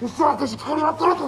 الساعة تشتغل على 3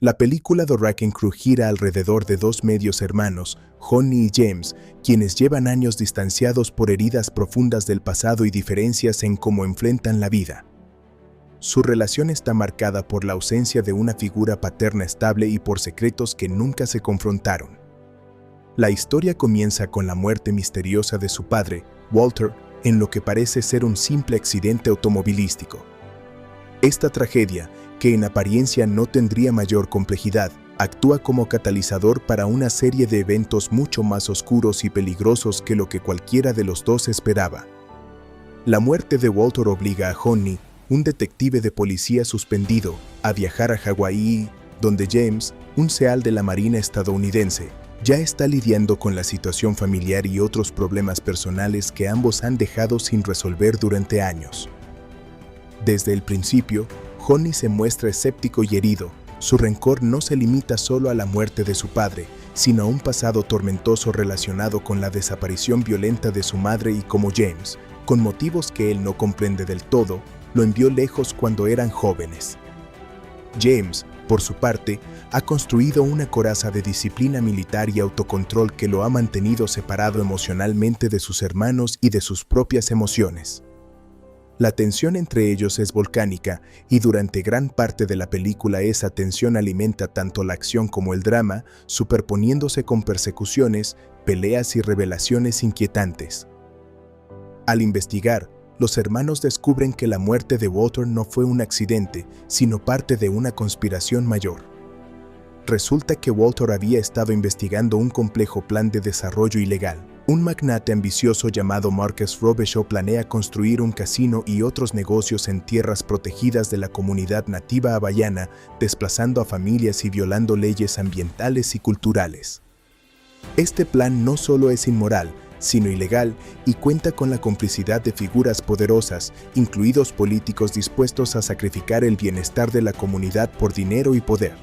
La película The Wrecking Crew gira alrededor de dos medios hermanos, Honey y James, quienes llevan años distanciados por heridas profundas del pasado y diferencias en cómo enfrentan la vida. Su relación está marcada por la ausencia de una figura paterna estable y por secretos que nunca se confrontaron. La historia comienza con la muerte misteriosa de su padre, Walter, en lo que parece ser un simple accidente automovilístico. Esta tragedia, que en apariencia no tendría mayor complejidad, actúa como catalizador para una serie de eventos mucho más oscuros y peligrosos que lo que cualquiera de los dos esperaba. La muerte de Walter obliga a Honey, un detective de policía suspendido, a viajar a Hawái, donde James, un SEAL de la Marina estadounidense, ya está lidiando con la situación familiar y otros problemas personales que ambos han dejado sin resolver durante años. Desde el principio, Honey se muestra escéptico y herido. Su rencor no se limita solo a la muerte de su padre, sino a un pasado tormentoso relacionado con la desaparición violenta de su madre y como James, con motivos que él no comprende del todo, lo envió lejos cuando eran jóvenes. James, por su parte, ha construido una coraza de disciplina militar y autocontrol que lo ha mantenido separado emocionalmente de sus hermanos y de sus propias emociones. La tensión entre ellos es volcánica y durante gran parte de la película esa tensión alimenta tanto la acción como el drama, superponiéndose con persecuciones, peleas y revelaciones inquietantes. Al investigar, los hermanos descubren que la muerte de Walter no fue un accidente, sino parte de una conspiración mayor. Resulta que Walter había estado investigando un complejo plan de desarrollo ilegal. Un magnate ambicioso llamado Marcus Robichaud planea construir un casino y otros negocios en tierras protegidas de la comunidad nativa hawaiana, desplazando a familias y violando leyes ambientales y culturales. Este plan no solo es inmoral, sino ilegal y cuenta con la complicidad de figuras poderosas, incluidos políticos dispuestos a sacrificar el bienestar de la comunidad por dinero y poder.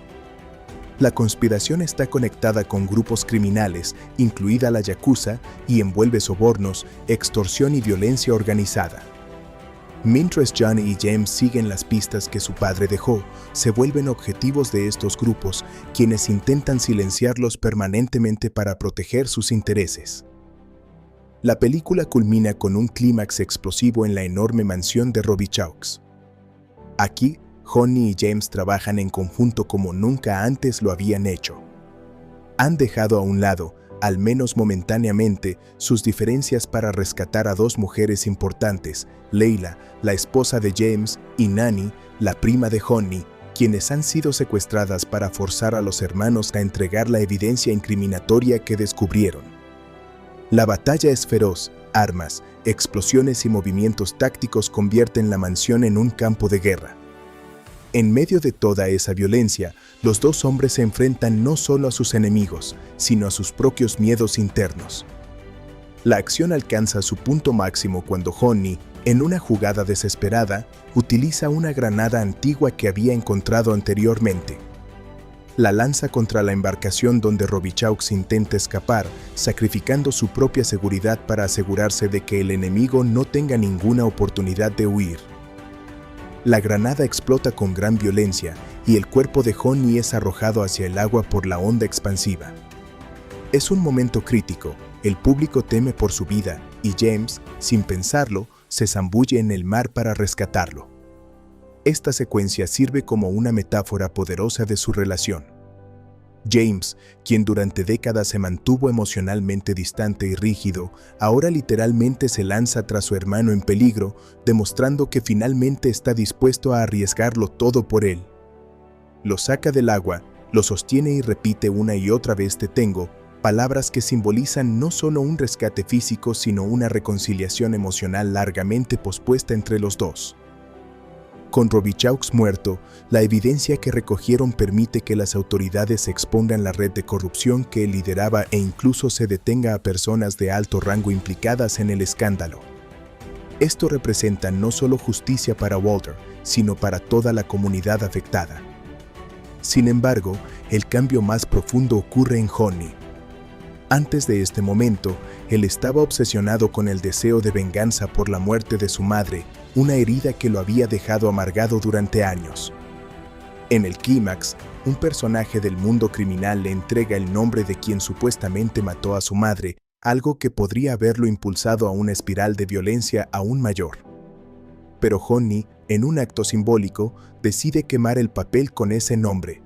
La conspiración está conectada con grupos criminales, incluida la Yakuza, y envuelve sobornos, extorsión y violencia organizada. Mientras Johnny y James siguen las pistas que su padre dejó, se vuelven objetivos de estos grupos, quienes intentan silenciarlos permanentemente para proteger sus intereses. La película culmina con un clímax explosivo en la enorme mansión de Robichaud. Aquí, Honey y James trabajan en conjunto como nunca antes lo habían hecho. Han dejado a un lado, al menos momentáneamente, sus diferencias para rescatar a dos mujeres importantes, Leila, la esposa de James, y Nani, la prima de Honey, quienes han sido secuestradas para forzar a los hermanos a entregar la evidencia incriminatoria que descubrieron. La batalla es feroz, armas, explosiones y movimientos tácticos convierten la mansión en un campo de guerra. En medio de toda esa violencia, los dos hombres se enfrentan no solo a sus enemigos, sino a sus propios miedos internos. La acción alcanza su punto máximo cuando Honey, en una jugada desesperada, utiliza una granada antigua que había encontrado anteriormente. La lanza contra la embarcación donde Robichaud intenta escapar, sacrificando su propia seguridad para asegurarse de que el enemigo no tenga ninguna oportunidad de huir. La granada explota con gran violencia y el cuerpo de Honey es arrojado hacia el agua por la onda expansiva. Es un momento crítico, el público teme por su vida y James, sin pensarlo, se zambulle en el mar para rescatarlo. Esta secuencia sirve como una metáfora poderosa de su relación. James, quien durante décadas se mantuvo emocionalmente distante y rígido, ahora literalmente se lanza tras su hermano en peligro, demostrando que finalmente está dispuesto a arriesgarlo todo por él. Lo saca del agua, lo sostiene y repite una y otra vez "te tengo", palabras que simbolizan no solo un rescate físico, sino una reconciliación emocional largamente pospuesta entre los dos. Con Robichaud muerto, la evidencia que recogieron permite que las autoridades expongan la red de corrupción que él lideraba e incluso se detenga a personas de alto rango implicadas en el escándalo. Esto representa no solo justicia para Walter, sino para toda la comunidad afectada. Sin embargo, el cambio más profundo ocurre en Honey. Antes de este momento, él estaba obsesionado con el deseo de venganza por la muerte de su madre, una herida que lo había dejado amargado durante años. En el clímax, un personaje del mundo criminal le entrega el nombre de quien supuestamente mató a su madre, algo que podría haberlo impulsado a una espiral de violencia aún mayor. Pero Honey, en un acto simbólico, decide quemar el papel con ese nombre.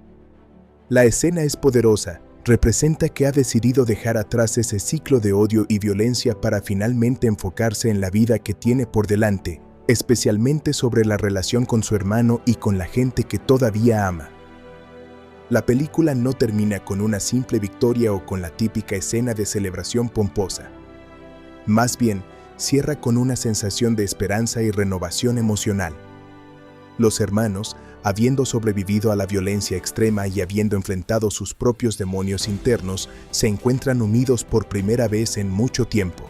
La escena es poderosa, representa que ha decidido dejar atrás ese ciclo de odio y violencia para finalmente enfocarse en la vida que tiene por delante, especialmente sobre la relación con su hermano y con la gente que todavía ama. La película no termina con una simple victoria o con la típica escena de celebración pomposa. Más bien, cierra con una sensación de esperanza y renovación emocional. Los hermanos, habiendo sobrevivido a la violencia extrema y habiendo enfrentado sus propios demonios internos, se encuentran unidos por primera vez en mucho tiempo.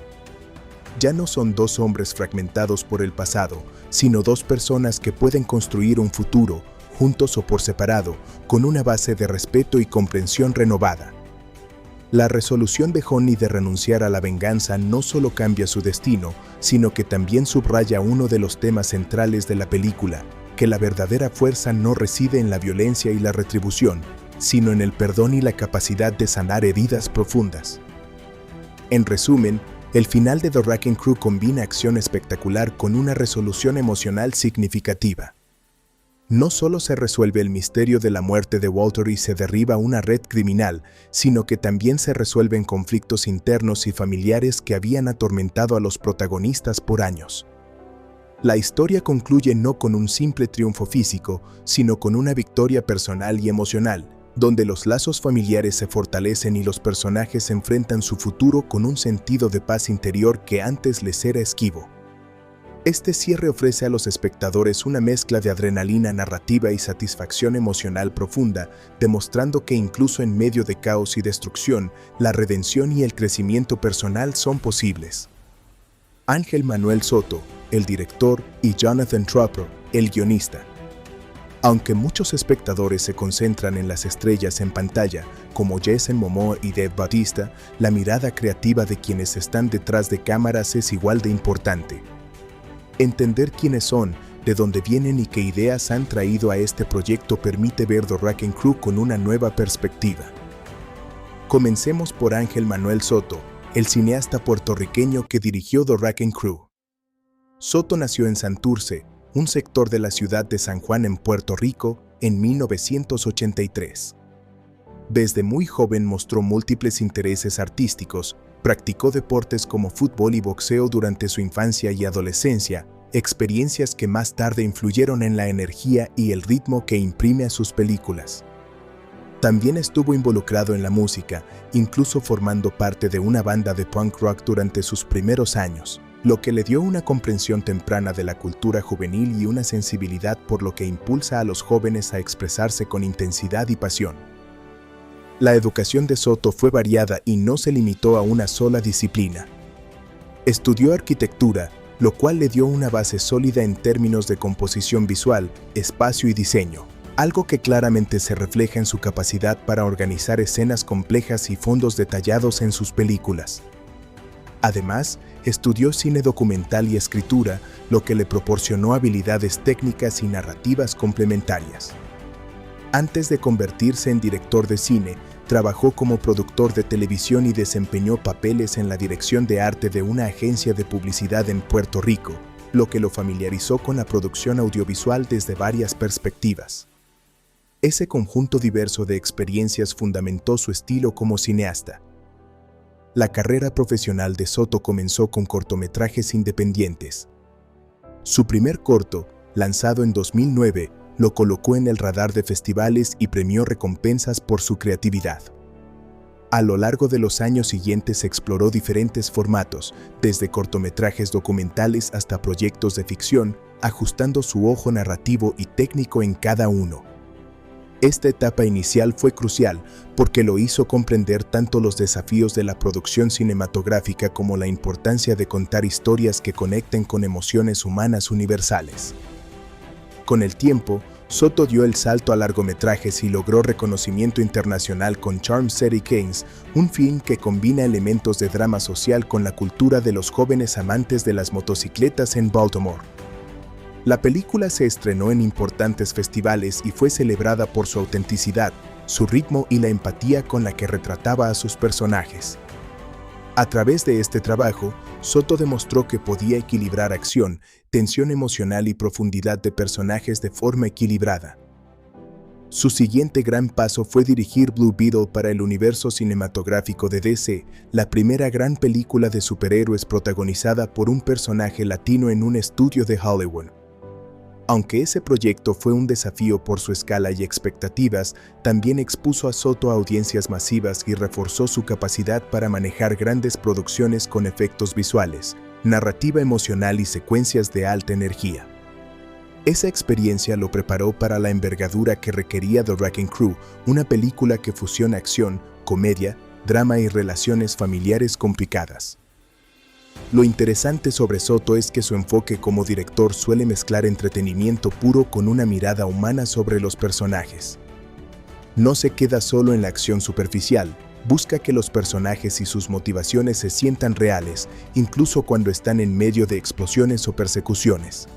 Ya no son dos hombres fragmentados por el pasado, sino dos personas que pueden construir un futuro, juntos o por separado, con una base de respeto y comprensión renovada. La resolución de Honey de renunciar a la venganza no solo cambia su destino, sino que también subraya uno de los temas centrales de la película, que la verdadera fuerza no reside en la violencia y la retribución, sino en el perdón y la capacidad de sanar heridas profundas. En resumen, el final de The Wrecking Crew combina acción espectacular con una resolución emocional significativa. No solo se resuelve el misterio de la muerte de Walter y se derriba una red criminal, sino que también se resuelven conflictos internos y familiares que habían atormentado a los protagonistas por años. La historia concluye no con un simple triunfo físico, sino con una victoria personal y emocional, donde los lazos familiares se fortalecen y los personajes enfrentan su futuro con un sentido de paz interior que antes les era esquivo. Este cierre ofrece a los espectadores una mezcla de adrenalina narrativa y satisfacción emocional profunda, demostrando que incluso en medio de caos y destrucción, la redención y el crecimiento personal son posibles. Ángel Manuel Soto, el director, y Jonathan Tropper, el guionista. Aunque muchos espectadores se concentran en las estrellas en pantalla, como Jason Momoa y Dave Bautista, la mirada creativa de quienes están detrás de cámaras es igual de importante. Entender quiénes son, de dónde vienen y qué ideas han traído a este proyecto permite ver The Wrecking Crew con una nueva perspectiva. Comencemos por Ángel Manuel Soto, el cineasta puertorriqueño que dirigió The Wrecking Crew. Soto nació en Santurce, un sector de la ciudad de San Juan en Puerto Rico, en 1983. Desde muy joven mostró múltiples intereses artísticos, practicó deportes como fútbol y boxeo durante su infancia y adolescencia, experiencias que más tarde influyeron en la energía y el ritmo que imprime a sus películas. También estuvo involucrado en la música, incluso formando parte de una banda de punk rock durante sus primeros años, lo que le dio una comprensión temprana de la cultura juvenil y una sensibilidad por lo que impulsa a los jóvenes a expresarse con intensidad y pasión. La educación de Soto fue variada y no se limitó a una sola disciplina. Estudió arquitectura, lo cual le dio una base sólida en términos de composición visual, espacio y diseño, algo que claramente se refleja en su capacidad para organizar escenas complejas y fondos detallados en sus películas. Además, estudió cine documental y escritura, lo que le proporcionó habilidades técnicas y narrativas complementarias. Antes de convertirse en director de cine, trabajó como productor de televisión y desempeñó papeles en la dirección de arte de una agencia de publicidad en Puerto Rico, lo que lo familiarizó con la producción audiovisual desde varias perspectivas. Ese conjunto diverso de experiencias fundamentó su estilo como cineasta. La carrera profesional de Soto comenzó con cortometrajes independientes. Su primer corto, lanzado en 2009, lo colocó en el radar de festivales y premió recompensas por su creatividad. A lo largo de los años siguientes exploró diferentes formatos, desde cortometrajes documentales hasta proyectos de ficción, ajustando su ojo narrativo y técnico en cada uno. Esta etapa inicial fue crucial porque lo hizo comprender tanto los desafíos de la producción cinematográfica como la importancia de contar historias que conecten con emociones humanas universales. Con el tiempo, Soto dio el salto a largometrajes y logró reconocimiento internacional con Charm City Kings, un film que combina elementos de drama social con la cultura de los jóvenes amantes de las motocicletas en Baltimore. La película se estrenó en importantes festivales y fue celebrada por su autenticidad, su ritmo y la empatía con la que retrataba a sus personajes. A través de este trabajo, Soto demostró que podía equilibrar acción, tensión emocional y profundidad de personajes de forma equilibrada. Su siguiente gran paso fue dirigir Blue Beetle para el universo cinematográfico de DC, la primera gran película de superhéroes protagonizada por un personaje latino en un estudio de Hollywood. Aunque ese proyecto fue un desafío por su escala y expectativas, también expuso a Soto a audiencias masivas y reforzó su capacidad para manejar grandes producciones con efectos visuales, narrativa emocional y secuencias de alta energía. Esa experiencia lo preparó para la envergadura que requería The Wrecking Crew, una película que fusiona acción, comedia, drama y relaciones familiares complicadas. Lo interesante sobre Soto es que su enfoque como director suele mezclar entretenimiento puro con una mirada humana sobre los personajes. No se queda solo en la acción superficial, busca que los personajes y sus motivaciones se sientan reales, incluso cuando están en medio de explosiones o persecuciones.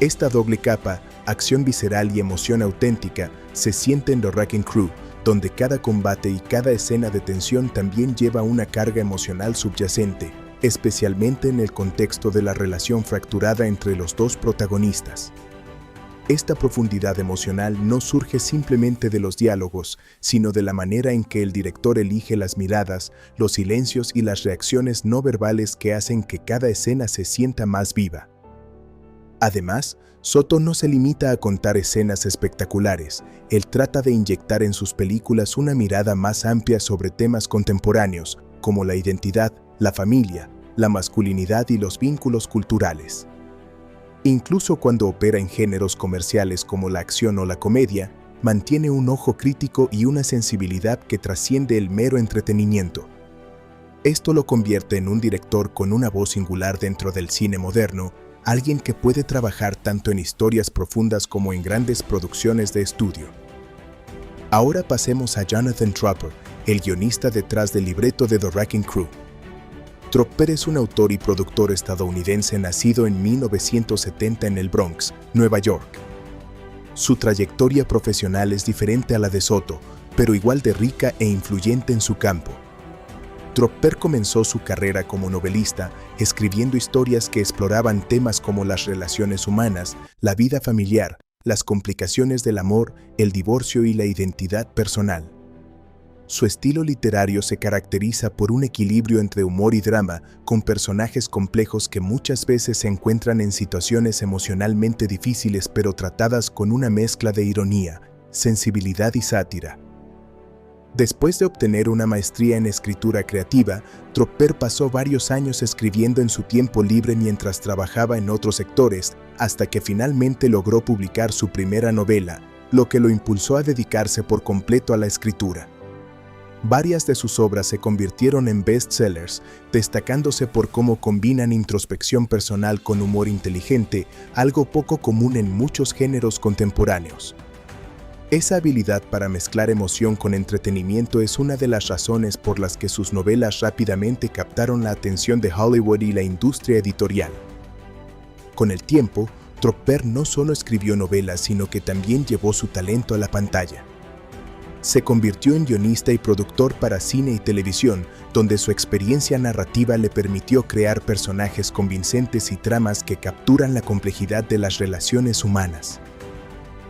Esta doble capa, acción visceral y emoción auténtica, se siente en The Wrecking Crew, donde cada combate y cada escena de tensión también lleva una carga emocional subyacente, especialmente en el contexto de la relación fracturada entre los dos protagonistas. Esta profundidad emocional no surge simplemente de los diálogos, sino de la manera en que el director elige las miradas, los silencios y las reacciones no verbales que hacen que cada escena se sienta más viva. Además, Soto no se limita a contar escenas espectaculares, él trata de inyectar en sus películas una mirada más amplia sobre temas contemporáneos, como la identidad, la familia, la masculinidad y los vínculos culturales. Incluso cuando opera en géneros comerciales como la acción o la comedia, mantiene un ojo crítico y una sensibilidad que trasciende el mero entretenimiento. Esto lo convierte en un director con una voz singular dentro del cine moderno, alguien que puede trabajar tanto en historias profundas como en grandes producciones de estudio. Ahora pasemos a Jonathan Tropper, el guionista detrás del libreto de The Wrecking Crew. Tropper es un autor y productor estadounidense nacido en 1970 en el Bronx, Nueva York. Su trayectoria profesional es diferente a la de Soto, pero igual de rica e influyente en su campo. Tropper comenzó su carrera como novelista, escribiendo historias que exploraban temas como las relaciones humanas, la vida familiar, las complicaciones del amor, el divorcio y la identidad personal. Su estilo literario se caracteriza por un equilibrio entre humor y drama, con personajes complejos que muchas veces se encuentran en situaciones emocionalmente difíciles pero tratadas con una mezcla de ironía, sensibilidad y sátira. Después de obtener una maestría en escritura creativa, Tropper pasó varios años escribiendo en su tiempo libre mientras trabajaba en otros sectores, hasta que finalmente logró publicar su primera novela, lo que lo impulsó a dedicarse por completo a la escritura. Varias de sus obras se convirtieron en bestsellers, destacándose por cómo combinan introspección personal con humor inteligente, algo poco común en muchos géneros contemporáneos. Esa habilidad para mezclar emoción con entretenimiento es una de las razones por las que sus novelas rápidamente captaron la atención de Hollywood y la industria editorial. Con el tiempo, Tropper no solo escribió novelas, sino que también llevó su talento a la pantalla. Se convirtió en guionista y productor para cine y televisión, donde su experiencia narrativa le permitió crear personajes convincentes y tramas que capturan la complejidad de las relaciones humanas.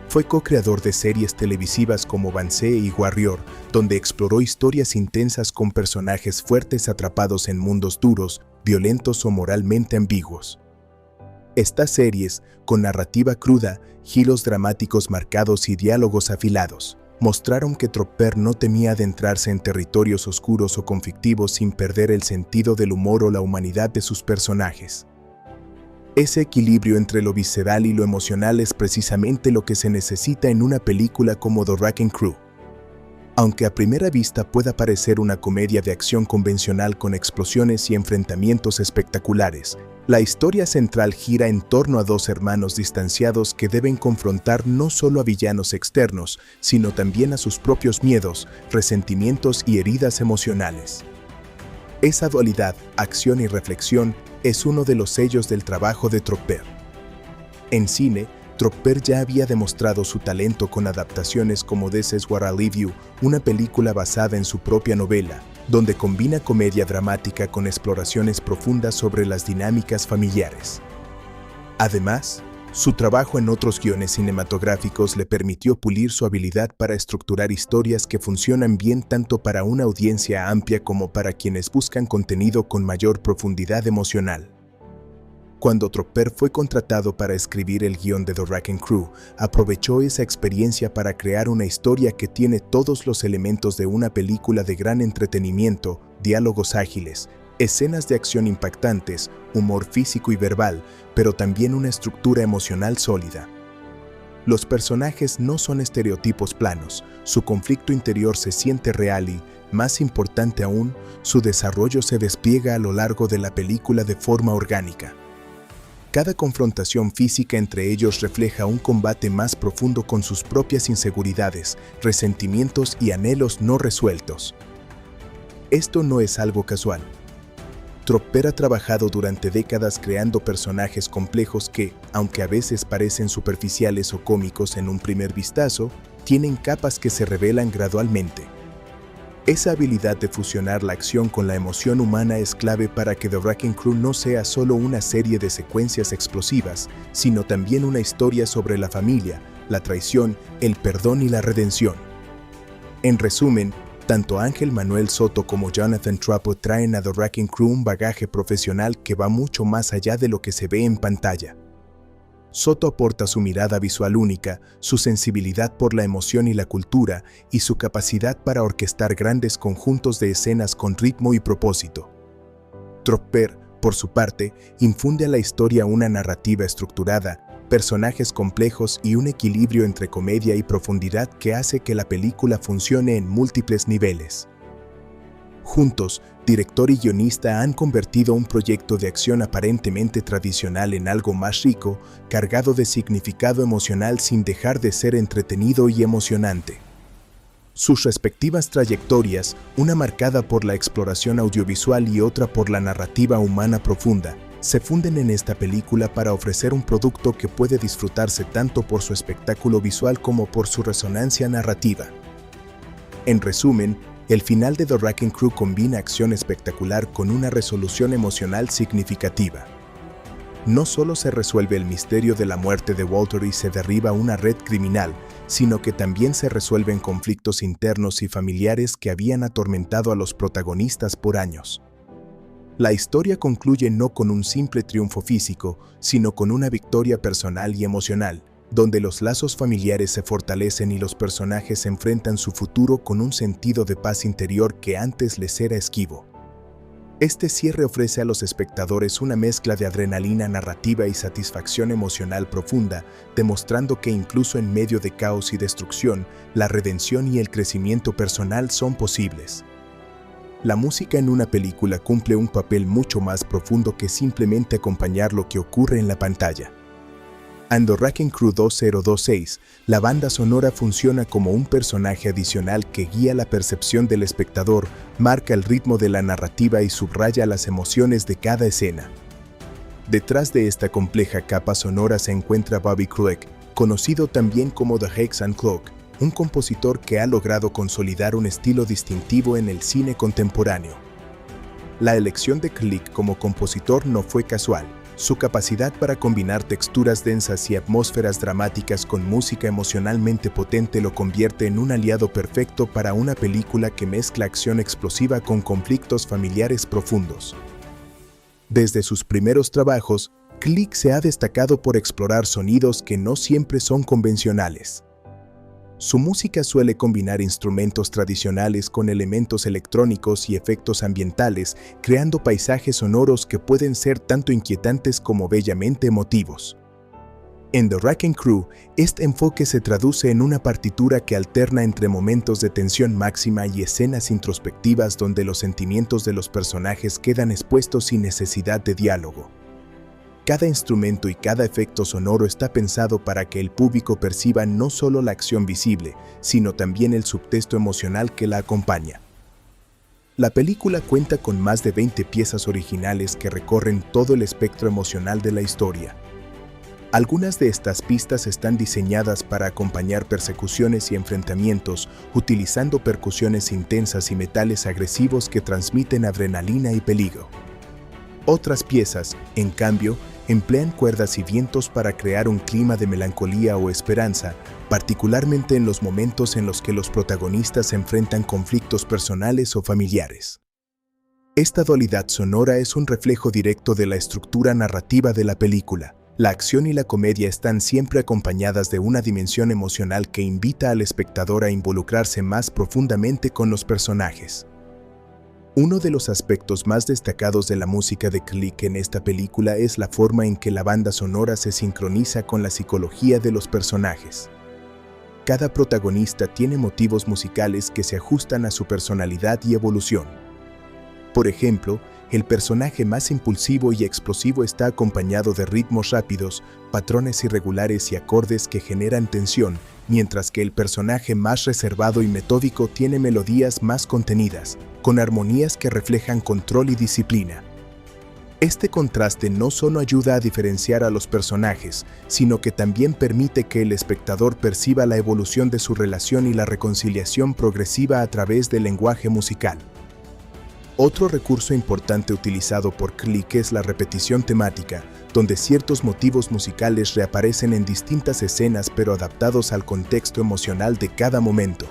Fue co-creador de series televisivas como Vance y Warrior, donde exploró historias intensas con personajes fuertes atrapados en mundos duros, violentos o moralmente ambiguos. Estas series, con narrativa cruda, giros dramáticos marcados y diálogos afilados, mostraron que Tropper no temía adentrarse en territorios oscuros o conflictivos sin perder el sentido del humor o la humanidad de sus personajes. Ese equilibrio entre lo visceral y lo emocional es precisamente lo que se necesita en una película como The Wrecking Crew. Aunque a primera vista pueda parecer una comedia de acción convencional con explosiones y enfrentamientos espectaculares, la historia central gira en torno a dos hermanos distanciados que deben confrontar no solo a villanos externos, sino también a sus propios miedos, resentimientos y heridas emocionales. Esa dualidad, acción y reflexión, es uno de los sellos del trabajo de Tropper. En cine, Tropper ya había demostrado su talento con adaptaciones como This Is What I Leave You, una película basada en su propia novela, donde combina comedia dramática con exploraciones profundas sobre las dinámicas familiares. Además, su trabajo en otros guiones cinematográficos le permitió pulir su habilidad para estructurar historias que funcionan bien tanto para una audiencia amplia como para quienes buscan contenido con mayor profundidad emocional. Cuando Tropper fue contratado para escribir el guión de The Wrecking Crew, aprovechó esa experiencia para crear una historia que tiene todos los elementos de una película de gran entretenimiento, diálogos ágiles, escenas de acción impactantes, humor físico y verbal, pero también una estructura emocional sólida. Los personajes no son estereotipos planos, su conflicto interior se siente real y, más importante aún, su desarrollo se despliega a lo largo de la película de forma orgánica. Cada confrontación física entre ellos refleja un combate más profundo con sus propias inseguridades, resentimientos y anhelos no resueltos. Esto no es algo casual. Tropper ha trabajado durante décadas creando personajes complejos que, aunque a veces parecen superficiales o cómicos en un primer vistazo, tienen capas que se revelan gradualmente. Esa habilidad de fusionar la acción con la emoción humana es clave para que The Wrecking Crew no sea solo una serie de secuencias explosivas, sino también una historia sobre la familia, la traición, el perdón y la redención. En resumen, tanto Ángel Manuel Soto como Jonathan Trapo traen a The Wrecking Crew un bagaje profesional que va mucho más allá de lo que se ve en pantalla. Soto aporta su mirada visual única, su sensibilidad por la emoción y la cultura, y su capacidad para orquestar grandes conjuntos de escenas con ritmo y propósito. Tropper, por su parte, infunde a la historia una narrativa estructurada, personajes complejos y un equilibrio entre comedia y profundidad que hace que la película funcione en múltiples niveles. Juntos, director y guionista han convertido un proyecto de acción aparentemente tradicional en algo más rico, cargado de significado emocional sin dejar de ser entretenido y emocionante. Sus respectivas trayectorias, una marcada por la exploración audiovisual y otra por la narrativa humana profunda, se funden en esta película para ofrecer un producto que puede disfrutarse tanto por su espectáculo visual como por su resonancia narrativa. En resumen, el final de The Wrecking Crew combina acción espectacular con una resolución emocional significativa. No solo se resuelve el misterio de la muerte de Walter y se derriba una red criminal, sino que también se resuelven conflictos internos y familiares que habían atormentado a los protagonistas por años. La historia concluye no con un simple triunfo físico, sino con una victoria personal y emocional, donde los lazos familiares se fortalecen y los personajes enfrentan su futuro con un sentido de paz interior que antes les era esquivo. Este cierre ofrece a los espectadores una mezcla de adrenalina narrativa y satisfacción emocional profunda, demostrando que incluso en medio de caos y destrucción, la redención y el crecimiento personal son posibles. La música en una película cumple un papel mucho más profundo que simplemente acompañar lo que ocurre en la pantalla. En The Wrecking Crew 2026, la banda sonora funciona como un personaje adicional que guía la percepción del espectador, marca el ritmo de la narrativa y subraya las emociones de cada escena. Detrás de esta compleja capa sonora se encuentra Bobby Cruick, conocido también como The Hex and Cloak, un compositor que ha logrado consolidar un estilo distintivo en el cine contemporáneo. La elección de Cruick como compositor no fue casual. Su capacidad para combinar texturas densas y atmósferas dramáticas con música emocionalmente potente lo convierte en un aliado perfecto para una película que mezcla acción explosiva con conflictos familiares profundos. Desde sus primeros trabajos, Cruick se ha destacado por explorar sonidos que no siempre son convencionales. Su música suele combinar instrumentos tradicionales con elementos electrónicos y efectos ambientales, creando paisajes sonoros que pueden ser tanto inquietantes como bellamente emotivos. En The Wrecking Crew, este enfoque se traduce en una partitura que alterna entre momentos de tensión máxima y escenas introspectivas donde los sentimientos de los personajes quedan expuestos sin necesidad de diálogo. Cada instrumento y cada efecto sonoro está pensado para que el público perciba no solo la acción visible, sino también el subtexto emocional que la acompaña. La película cuenta con más de 20 piezas originales que recorren todo el espectro emocional de la historia. Algunas de estas pistas están diseñadas para acompañar persecuciones y enfrentamientos, utilizando percusiones intensas y metales agresivos que transmiten adrenalina y peligro. Otras piezas, en cambio, emplean cuerdas y vientos para crear un clima de melancolía o esperanza, particularmente en los momentos en los que los protagonistas enfrentan conflictos personales o familiares. Esta dualidad sonora es un reflejo directo de la estructura narrativa de la película. La acción y la comedia están siempre acompañadas de una dimensión emocional que invita al espectador a involucrarse más profundamente con los personajes. Uno de los aspectos más destacados de la música de Click en esta película es la forma en que la banda sonora se sincroniza con la psicología de los personajes. Cada protagonista tiene motivos musicales que se ajustan a su personalidad y evolución. Por ejemplo, el personaje más impulsivo y explosivo está acompañado de ritmos rápidos, patrones irregulares y acordes que generan tensión, mientras que el personaje más reservado y metódico tiene melodías más contenidas, con armonías que reflejan control y disciplina. Este contraste no solo ayuda a diferenciar a los personajes, sino que también permite que el espectador perciba la evolución de su relación y la reconciliación progresiva a través del lenguaje musical. Otro recurso importante utilizado por Click es la repetición temática, donde ciertos motivos musicales reaparecen en distintas escenas pero adaptados al contexto emocional de cada momento.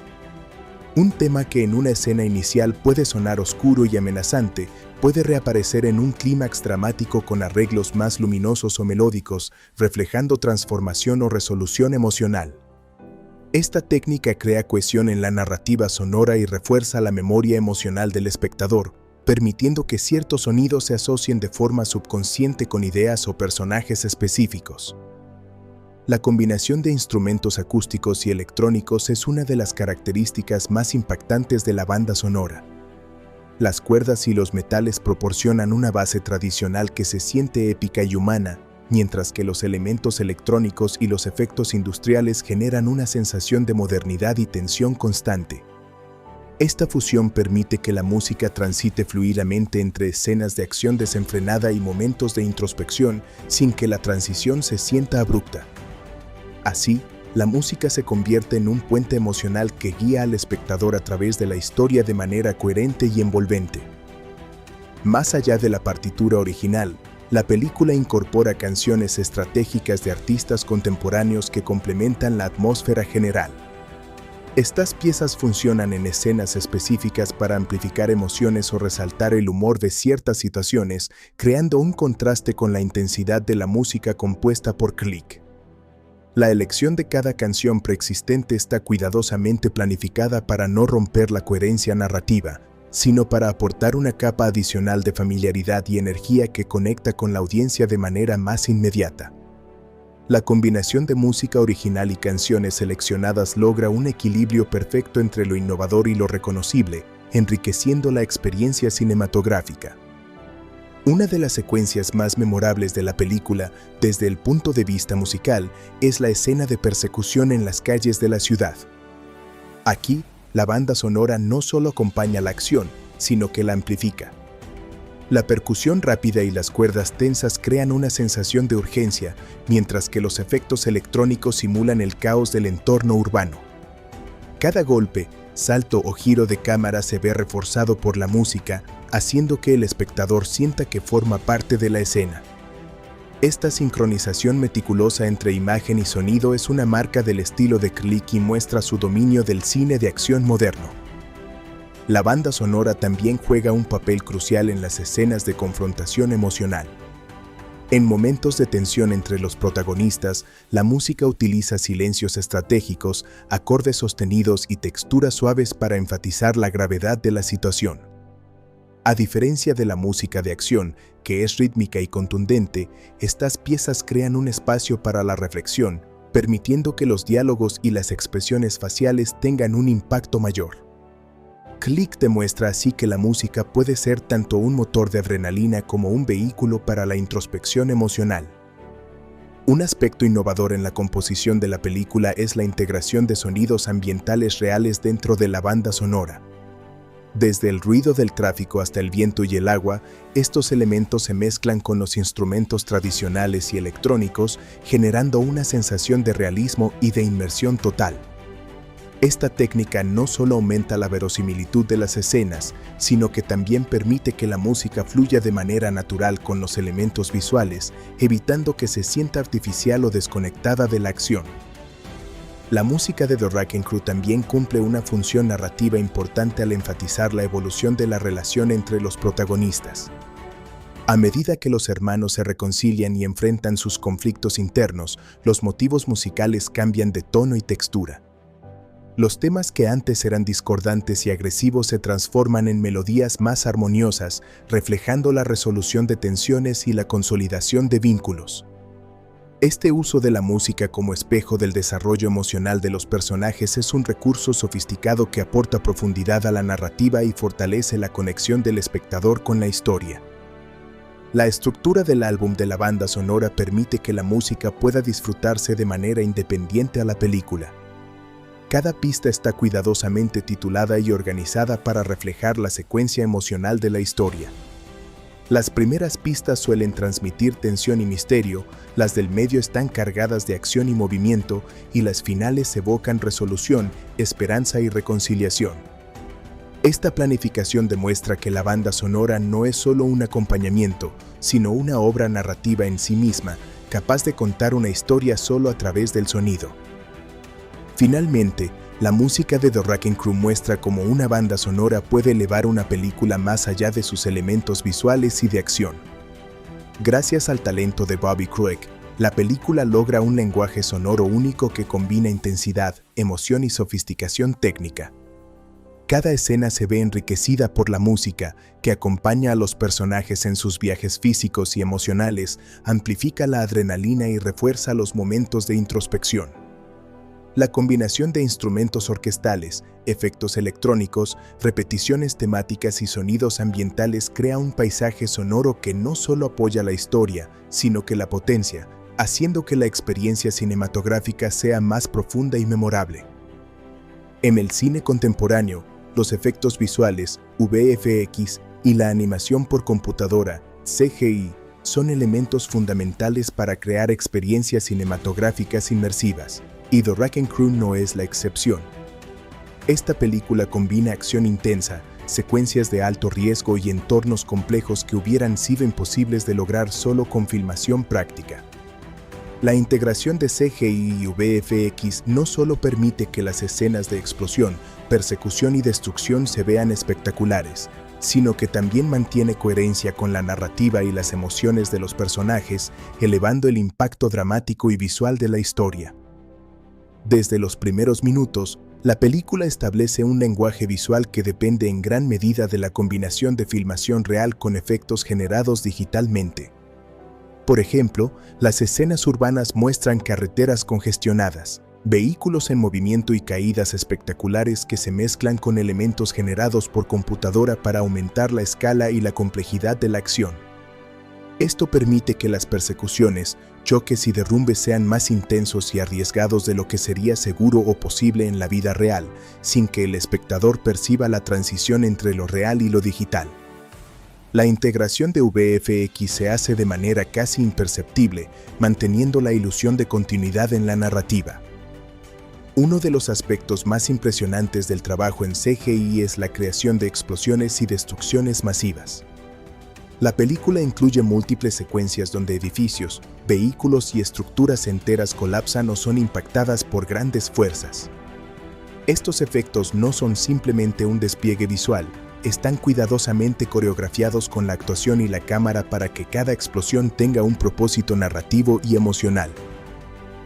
Un tema que en una escena inicial puede sonar oscuro y amenazante, puede reaparecer en un clímax dramático con arreglos más luminosos o melódicos, reflejando transformación o resolución emocional. Esta técnica crea cohesión en la narrativa sonora y refuerza la memoria emocional del espectador, permitiendo que ciertos sonidos se asocien de forma subconsciente con ideas o personajes específicos. La combinación de instrumentos acústicos y electrónicos es una de las características más impactantes de la banda sonora. Las cuerdas y los metales proporcionan una base tradicional que se siente épica y humana, mientras que los elementos electrónicos y los efectos industriales generan una sensación de modernidad y tensión constante. Esta fusión permite que la música transite fluidamente entre escenas de acción desenfrenada y momentos de introspección sin que la transición se sienta abrupta. Así, la música se convierte en un puente emocional que guía al espectador a través de la historia de manera coherente y envolvente. Más allá de la partitura original, la película incorpora canciones estratégicas de artistas contemporáneos que complementan la atmósfera general. Estas piezas funcionan en escenas específicas para amplificar emociones o resaltar el humor de ciertas situaciones, creando un contraste con la intensidad de la música compuesta por Click. La elección de cada canción preexistente está cuidadosamente planificada para no romper la coherencia narrativa, sino para aportar una capa adicional de familiaridad y energía que conecta con la audiencia de manera más inmediata. La combinación de música original y canciones seleccionadas logra un equilibrio perfecto entre lo innovador y lo reconocible, enriqueciendo la experiencia cinematográfica. Una de las secuencias más memorables de la película, desde el punto de vista musical, es la escena de persecución en las calles de la ciudad. Aquí, la banda sonora no solo acompaña la acción, sino que la amplifica. La percusión rápida y las cuerdas tensas crean una sensación de urgencia, mientras que los efectos electrónicos simulan el caos del entorno urbano. Cada golpe, salto o giro de cámara se ve reforzado por la música, haciendo que el espectador sienta que forma parte de la escena. Esta sincronización meticulosa entre imagen y sonido es una marca del estilo de Click y muestra su dominio del cine de acción moderno. La banda sonora también juega un papel crucial en las escenas de confrontación emocional. En momentos de tensión entre los protagonistas, la música utiliza silencios estratégicos, acordes sostenidos y texturas suaves para enfatizar la gravedad de la situación. A diferencia de la música de acción, que es rítmica y contundente, estas piezas crean un espacio para la reflexión, permitiendo que los diálogos y las expresiones faciales tengan un impacto mayor. Click demuestra así que la música puede ser tanto un motor de adrenalina como un vehículo para la introspección emocional. Un aspecto innovador en la composición de la película es la integración de sonidos ambientales reales dentro de la banda sonora. Desde el ruido del tráfico hasta el viento y el agua, estos elementos se mezclan con los instrumentos tradicionales y electrónicos, generando una sensación de realismo y de inmersión total. Esta técnica no solo aumenta la verosimilitud de las escenas, sino que también permite que la música fluya de manera natural con los elementos visuales, evitando que se sienta artificial o desconectada de la acción. La música de The Wrecking Crew también cumple una función narrativa importante al enfatizar la evolución de la relación entre los protagonistas. A medida que los hermanos se reconcilian y enfrentan sus conflictos internos, los motivos musicales cambian de tono y textura. Los temas que antes eran discordantes y agresivos se transforman en melodías más armoniosas, reflejando la resolución de tensiones y la consolidación de vínculos. Este uso de la música como espejo del desarrollo emocional de los personajes es un recurso sofisticado que aporta profundidad a la narrativa y fortalece la conexión del espectador con la historia. La estructura del álbum de la banda sonora permite que la música pueda disfrutarse de manera independiente a la película. Cada pista está cuidadosamente titulada y organizada para reflejar la secuencia emocional de la historia. Las primeras pistas suelen transmitir tensión y misterio, las del medio están cargadas de acción y movimiento, y las finales evocan resolución, esperanza y reconciliación. Esta planificación demuestra que la banda sonora no es solo un acompañamiento, sino una obra narrativa en sí misma, capaz de contar una historia solo a través del sonido. Finalmente, la música de The Wrecking Crew muestra cómo una banda sonora puede elevar una película más allá de sus elementos visuales y de acción. Gracias al talento de Bobby Cruick, la película logra un lenguaje sonoro único que combina intensidad, emoción y sofisticación técnica. Cada escena se ve enriquecida por la música, que acompaña a los personajes en sus viajes físicos y emocionales, amplifica la adrenalina y refuerza los momentos de introspección. La combinación de instrumentos orquestales, efectos electrónicos, repeticiones temáticas y sonidos ambientales crea un paisaje sonoro que no solo apoya la historia, sino que la potencia, haciendo que la experiencia cinematográfica sea más profunda y memorable. En el cine contemporáneo, los efectos visuales, VFX, y la animación por computadora, CGI, son elementos fundamentales para crear experiencias cinematográficas inmersivas. Y The Wrecking Crew no es la excepción. Esta película combina acción intensa, secuencias de alto riesgo y entornos complejos que hubieran sido imposibles de lograr solo con filmación práctica. La integración de CGI y VFX no solo permite que las escenas de explosión, persecución y destrucción se vean espectaculares, sino que también mantiene coherencia con la narrativa y las emociones de los personajes, elevando el impacto dramático y visual de la historia. Desde los primeros minutos, la película establece un lenguaje visual que depende en gran medida de la combinación de filmación real con efectos generados digitalmente. Por ejemplo, las escenas urbanas muestran carreteras congestionadas, vehículos en movimiento y caídas espectaculares que se mezclan con elementos generados por computadora para aumentar la escala y la complejidad de la acción. Esto permite que las persecuciones, choques y derrumbes sean más intensos y arriesgados de lo que sería seguro o posible en la vida real, sin que el espectador perciba la transición entre lo real y lo digital. La integración de VFX se hace de manera casi imperceptible, manteniendo la ilusión de continuidad en la narrativa. Uno de los aspectos más impresionantes del trabajo en CGI es la creación de explosiones y destrucciones masivas. La película incluye múltiples secuencias donde edificios, vehículos y estructuras enteras colapsan o son impactadas por grandes fuerzas. Estos efectos no son simplemente un despliegue visual, están cuidadosamente coreografiados con la actuación y la cámara para que cada explosión tenga un propósito narrativo y emocional.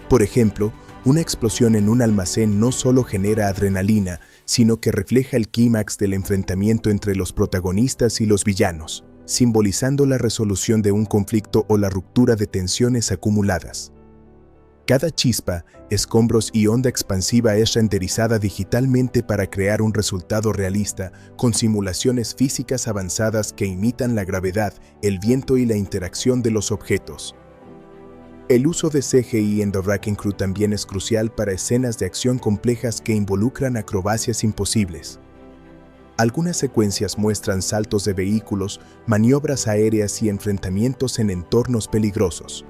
Por ejemplo, una explosión en un almacén no solo genera adrenalina, sino que refleja el clímax del enfrentamiento entre los protagonistas y los villanos, simbolizando la resolución de un conflicto o la ruptura de tensiones acumuladas. Cada chispa, escombros y onda expansiva es renderizada digitalmente para crear un resultado realista, con simulaciones físicas avanzadas que imitan la gravedad, el viento y la interacción de los objetos. El uso de CGI en The Wrecking Crew también es crucial para escenas de acción complejas que involucran acrobacias imposibles. Algunas secuencias muestran saltos de vehículos, maniobras aéreas y enfrentamientos en entornos peligrosos.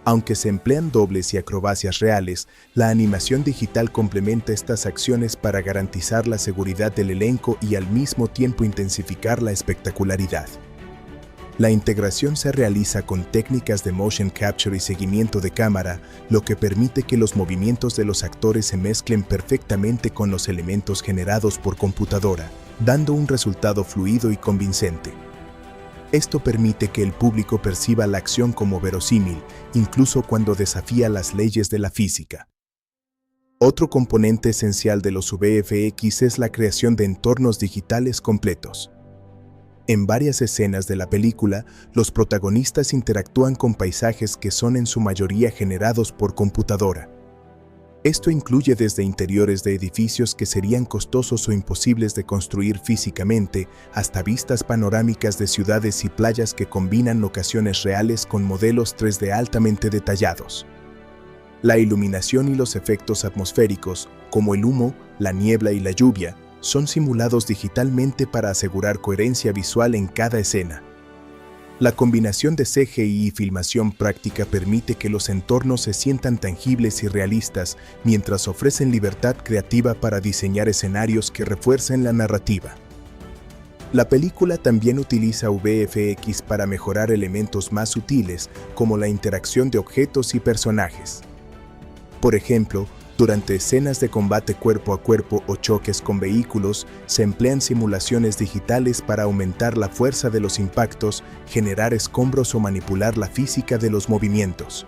Aunque se emplean dobles y acrobacias reales, la animación digital complementa estas acciones para garantizar la seguridad del elenco y al mismo tiempo intensificar la espectacularidad. La integración se realiza con técnicas de motion capture y seguimiento de cámara, lo que permite que los movimientos de los actores se mezclen perfectamente con los elementos generados por computadora, dando un resultado fluido y convincente. Esto permite que el público perciba la acción como verosímil, incluso cuando desafía las leyes de la física. Otro componente esencial de los VFX es la creación de entornos digitales completos. En varias escenas de la película, los protagonistas interactúan con paisajes que son en su mayoría generados por computadora. Esto incluye desde interiores de edificios que serían costosos o imposibles de construir físicamente, hasta vistas panorámicas de ciudades y playas que combinan locaciones reales con modelos 3D altamente detallados. La iluminación y los efectos atmosféricos, como el humo, la niebla y la lluvia, son simulados digitalmente para asegurar coherencia visual en cada escena. La combinación de CGI y filmación práctica permite que los entornos se sientan tangibles y realistas, mientras ofrecen libertad creativa para diseñar escenarios que refuercen la narrativa. La película también utiliza VFX para mejorar elementos más sutiles, como la interacción de objetos y personajes. Por ejemplo, durante escenas de combate cuerpo a cuerpo o choques con vehículos, se emplean simulaciones digitales para aumentar la fuerza de los impactos, generar escombros o manipular la física de los movimientos.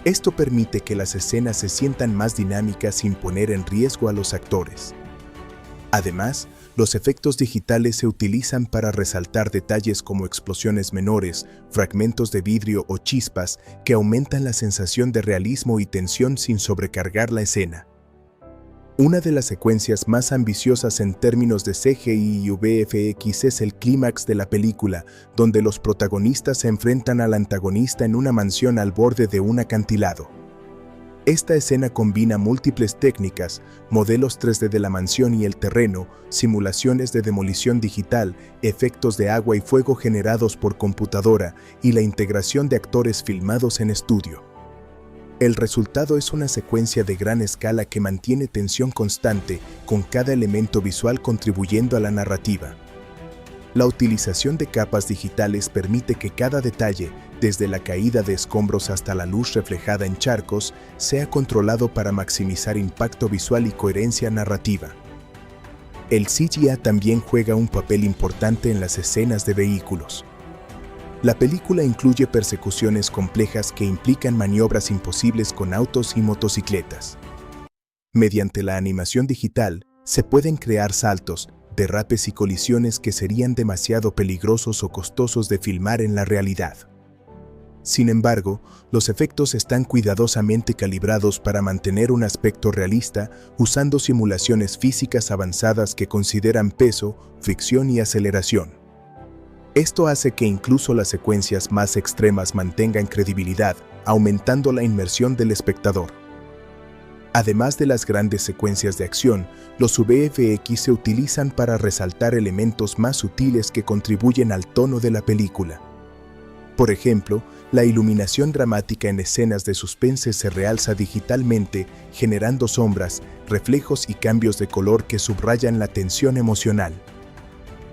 Esto permite que las escenas se sientan más dinámicas sin poner en riesgo a los actores. Además, los efectos digitales se utilizan para resaltar detalles como explosiones menores, fragmentos de vidrio o chispas que aumentan la sensación de realismo y tensión sin sobrecargar la escena. Una de las secuencias más ambiciosas en términos de CGI y VFX es el clímax de la película, donde los protagonistas se enfrentan al antagonista en una mansión al borde de un acantilado. Esta escena combina múltiples técnicas, modelos 3D de la mansión y el terreno, simulaciones de demolición digital, efectos de agua y fuego generados por computadora y la integración de actores filmados en estudio. El resultado es una secuencia de gran escala que mantiene tensión constante, con cada elemento visual contribuyendo a la narrativa. La utilización de capas digitales permite que cada detalle, desde la caída de escombros hasta la luz reflejada en charcos, sea controlado para maximizar impacto visual y coherencia narrativa. El CGI también juega un papel importante en las escenas de vehículos. La película incluye persecuciones complejas que implican maniobras imposibles con autos y motocicletas. Mediante la animación digital, se pueden crear saltos, derrapes y colisiones que serían demasiado peligrosos o costosos de filmar en la realidad. Sin embargo, los efectos están cuidadosamente calibrados para mantener un aspecto realista usando simulaciones físicas avanzadas que consideran peso, fricción y aceleración. Esto hace que incluso las secuencias más extremas mantengan credibilidad, aumentando la inmersión del espectador. Además de las grandes secuencias de acción, los VFX se utilizan para resaltar elementos más sutiles que contribuyen al tono de la película. Por ejemplo, la iluminación dramática en escenas de suspense se realza digitalmente, generando sombras, reflejos y cambios de color que subrayan la tensión emocional.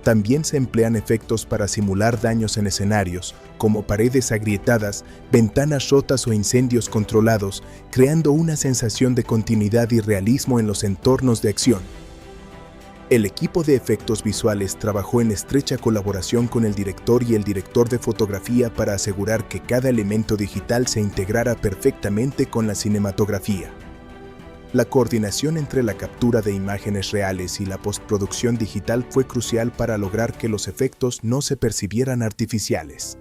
También se emplean efectos para simular daños en escenarios, como paredes agrietadas, ventanas rotas o incendios controlados, creando una sensación de continuidad y realismo en los entornos de acción. El equipo de efectos visuales trabajó en estrecha colaboración con el director y el director de fotografía para asegurar que cada elemento digital se integrara perfectamente con la cinematografía. La coordinación entre la captura de imágenes reales y la postproducción digital fue crucial para lograr que los efectos no se percibieran artificiales.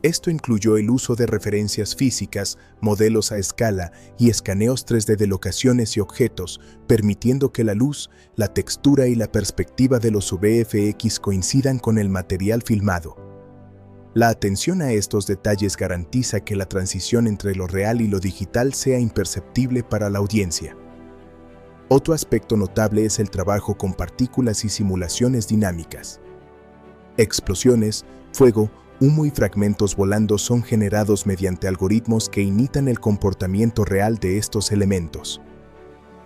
Esto incluyó el uso de referencias físicas, modelos a escala y escaneos 3D de locaciones y objetos, permitiendo que la luz, la textura y la perspectiva de los VFX coincidan con el material filmado. La atención a estos detalles garantiza que la transición entre lo real y lo digital sea imperceptible para la audiencia. Otro aspecto notable es el trabajo con partículas y simulaciones dinámicas. Explosiones, fuego, humo y fragmentos volando son generados mediante algoritmos que imitan el comportamiento real de estos elementos.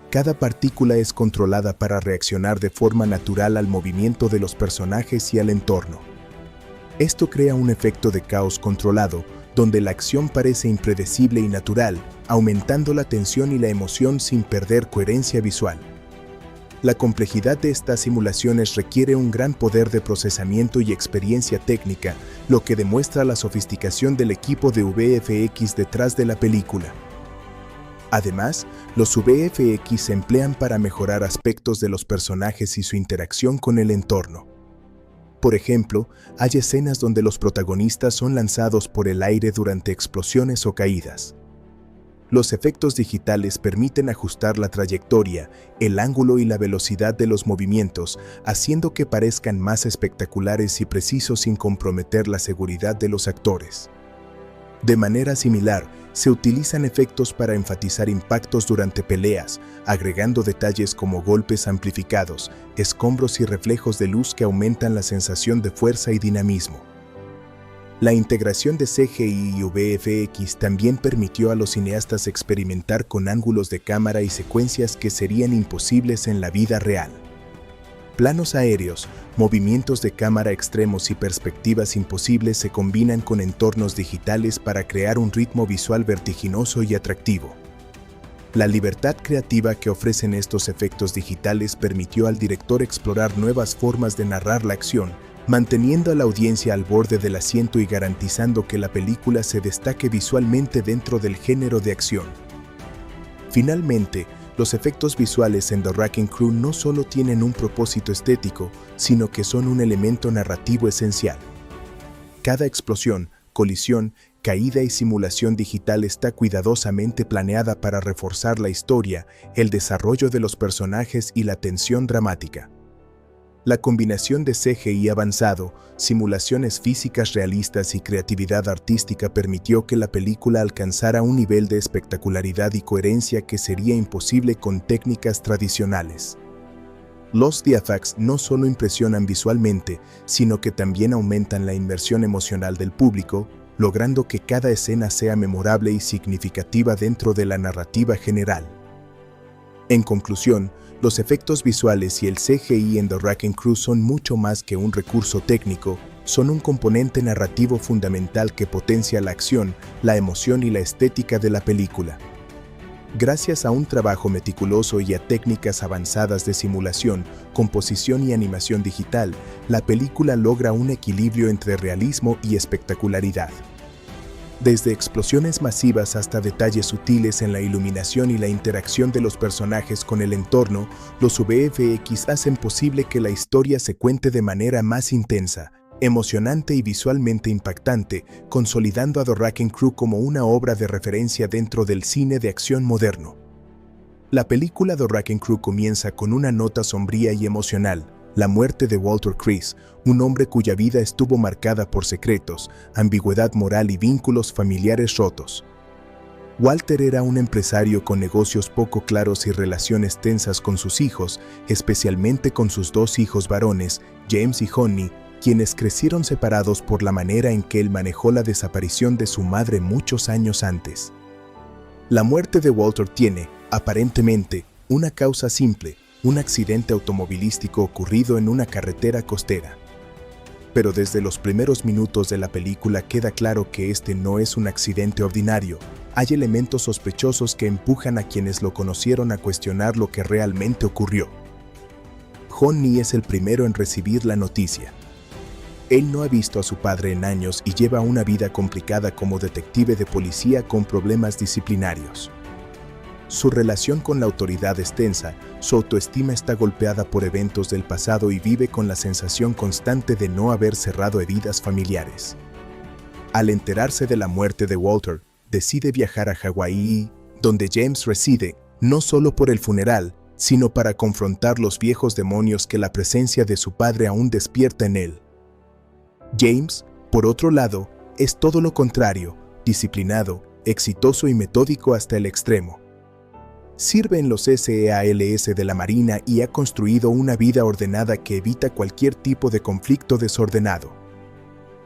Cada partícula es controlada para reaccionar de forma natural al movimiento de los personajes y al entorno. Esto crea un efecto de caos controlado, donde la acción parece impredecible y natural, aumentando la tensión y la emoción sin perder coherencia visual. La complejidad de estas simulaciones requiere un gran poder de procesamiento y experiencia técnica, lo que demuestra la sofisticación del equipo de VFX detrás de la película. Además, los VFX se emplean para mejorar aspectos de los personajes y su interacción con el entorno. Por ejemplo, hay escenas donde los protagonistas son lanzados por el aire durante explosiones o caídas. Los efectos digitales permiten ajustar la trayectoria, el ángulo y la velocidad de los movimientos, haciendo que parezcan más espectaculares y precisos sin comprometer la seguridad de los actores. De manera similar, se utilizan efectos para enfatizar impactos durante peleas, agregando detalles como golpes amplificados, escombros y reflejos de luz que aumentan la sensación de fuerza y dinamismo. La integración de CGI y VFX también permitió a los cineastas experimentar con ángulos de cámara y secuencias que serían imposibles en la vida real. Planos aéreos, movimientos de cámara extremos y perspectivas imposibles se combinan con entornos digitales para crear un ritmo visual vertiginoso y atractivo. La libertad creativa que ofrecen estos efectos digitales permitió al director explorar nuevas formas de narrar la acción, manteniendo a la audiencia al borde del asiento y garantizando que la película se destaque visualmente dentro del género de acción. Finalmente, los efectos visuales en The Wrecking Crew no solo tienen un propósito estético, sino que son un elemento narrativo esencial. Cada explosión, colisión, caída y simulación digital está cuidadosamente planeada para reforzar la historia, el desarrollo de los personajes y la tensión dramática. La combinación de CGI avanzado, simulaciones físicas realistas y creatividad artística permitió que la película alcanzara un nivel de espectacularidad y coherencia que sería imposible con técnicas tradicionales. Los VFX no solo impresionan visualmente, sino que también aumentan la inmersión emocional del público, logrando que cada escena sea memorable y significativa dentro de la narrativa general. En conclusión, los efectos visuales y el CGI en The Wrecking Crew son mucho más que un recurso técnico, son un componente narrativo fundamental que potencia la acción, la emoción y la estética de la película. Gracias a un trabajo meticuloso y a técnicas avanzadas de simulación, composición y animación digital, la película logra un equilibrio entre realismo y espectacularidad. Desde explosiones masivas hasta detalles sutiles en la iluminación y la interacción de los personajes con el entorno, los VFX hacen posible que la historia se cuente de manera más intensa, emocionante y visualmente impactante, consolidando a The Wrecking Crew como una obra de referencia dentro del cine de acción moderno. La película The Wrecking Crew comienza con una nota sombría y emocional: la muerte de Walter Chris, un hombre cuya vida estuvo marcada por secretos, ambigüedad moral y vínculos familiares rotos. Walter era un empresario con negocios poco claros y relaciones tensas con sus hijos, especialmente con sus dos hijos varones, James y Honey, quienes crecieron separados por la manera en que él manejó la desaparición de su madre muchos años antes. La muerte de Walter tiene, aparentemente, una causa simple: un accidente automovilístico ocurrido en una carretera costera. Pero desde los primeros minutos de la película queda claro que este no es un accidente ordinario. Hay elementos sospechosos que empujan a quienes lo conocieron a cuestionar lo que realmente ocurrió. Honey es el primero en recibir la noticia. Él no ha visto a su padre en años y lleva una vida complicada como detective de policía con problemas disciplinarios. Su relación con la autoridad es tensa, su autoestima está golpeada por eventos del pasado y vive con la sensación constante de no haber cerrado heridas familiares. Al enterarse de la muerte de Walter, decide viajar a Hawái, donde James reside, no solo por el funeral, sino para confrontar los viejos demonios que la presencia de su padre aún despierta en él. James, por otro lado, es todo lo contrario: disciplinado, exitoso y metódico hasta el extremo. Sirve en los SEALs de la Marina y ha construido una vida ordenada que evita cualquier tipo de conflicto desordenado.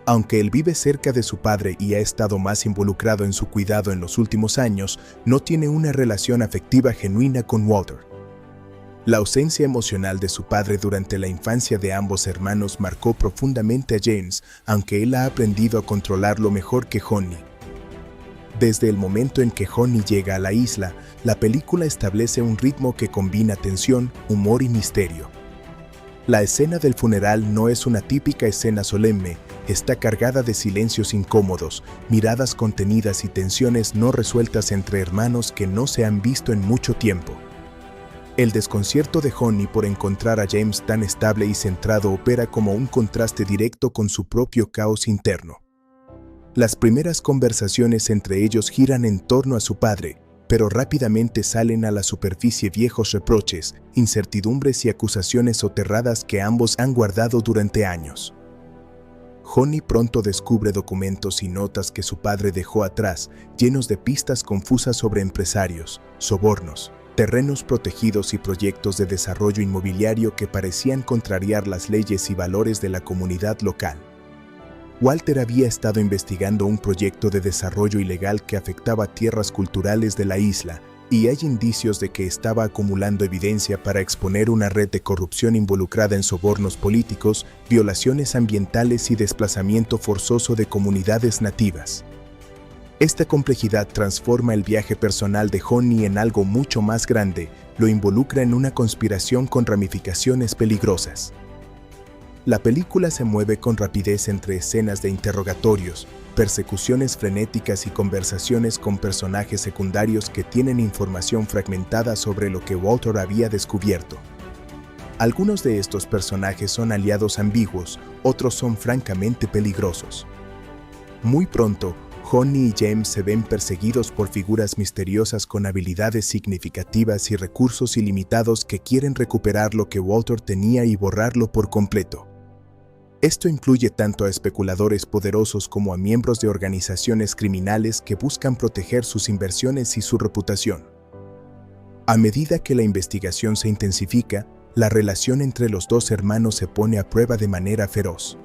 Aunque él vive cerca de su padre y ha estado más involucrado en su cuidado en los últimos años, no tiene una relación afectiva genuina con Walter. La ausencia emocional de su padre durante la infancia de ambos hermanos marcó profundamente a James, aunque él ha aprendido a controlarlo mejor que Honey. Desde el momento en que Honey llega a la isla, la película establece un ritmo que combina tensión, humor y misterio. La escena del funeral no es una típica escena solemne, está cargada de silencios incómodos, miradas contenidas y tensiones no resueltas entre hermanos que no se han visto en mucho tiempo. El desconcierto de Honey por encontrar a James tan estable y centrado opera como un contraste directo con su propio caos interno. Las primeras conversaciones entre ellos giran en torno a su padre, pero rápidamente salen a la superficie viejos reproches, incertidumbres y acusaciones soterradas que ambos han guardado durante años. Honey pronto descubre documentos y notas que su padre dejó atrás, llenos de pistas confusas sobre empresarios, sobornos, terrenos protegidos y proyectos de desarrollo inmobiliario que parecían contrariar las leyes y valores de la comunidad local. Walter había estado investigando un proyecto de desarrollo ilegal que afectaba tierras culturales de la isla, y hay indicios de que estaba acumulando evidencia para exponer una red de corrupción involucrada en sobornos políticos, violaciones ambientales y desplazamiento forzoso de comunidades nativas. Esta complejidad transforma el viaje personal de Honey en algo mucho más grande, lo involucra en una conspiración con ramificaciones peligrosas. La película se mueve con rapidez entre escenas de interrogatorios, persecuciones frenéticas y conversaciones con personajes secundarios que tienen información fragmentada sobre lo que Walter había descubierto. Algunos de estos personajes son aliados ambiguos, otros son francamente peligrosos. Muy pronto, Honey y James se ven perseguidos por figuras misteriosas con habilidades significativas y recursos ilimitados que quieren recuperar lo que Walter tenía y borrarlo por completo. Esto incluye tanto a especuladores poderosos como a miembros de organizaciones criminales que buscan proteger sus inversiones y su reputación. A medida que la investigación se intensifica, la relación entre los dos hermanos se pone a prueba de manera feroz.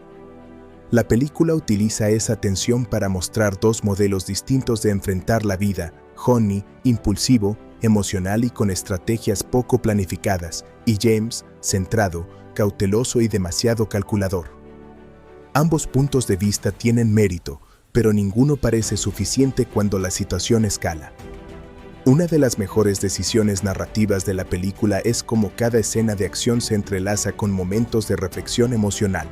La película utiliza esa tensión para mostrar dos modelos distintos de enfrentar la vida: Honey, impulsivo, emocional y con estrategias poco planificadas, y James, centrado, cauteloso y demasiado calculador. Ambos puntos de vista tienen mérito, pero ninguno parece suficiente cuando la situación escala. Una de las mejores decisiones narrativas de la película es cómo cada escena de acción se entrelaza con momentos de reflexión emocional.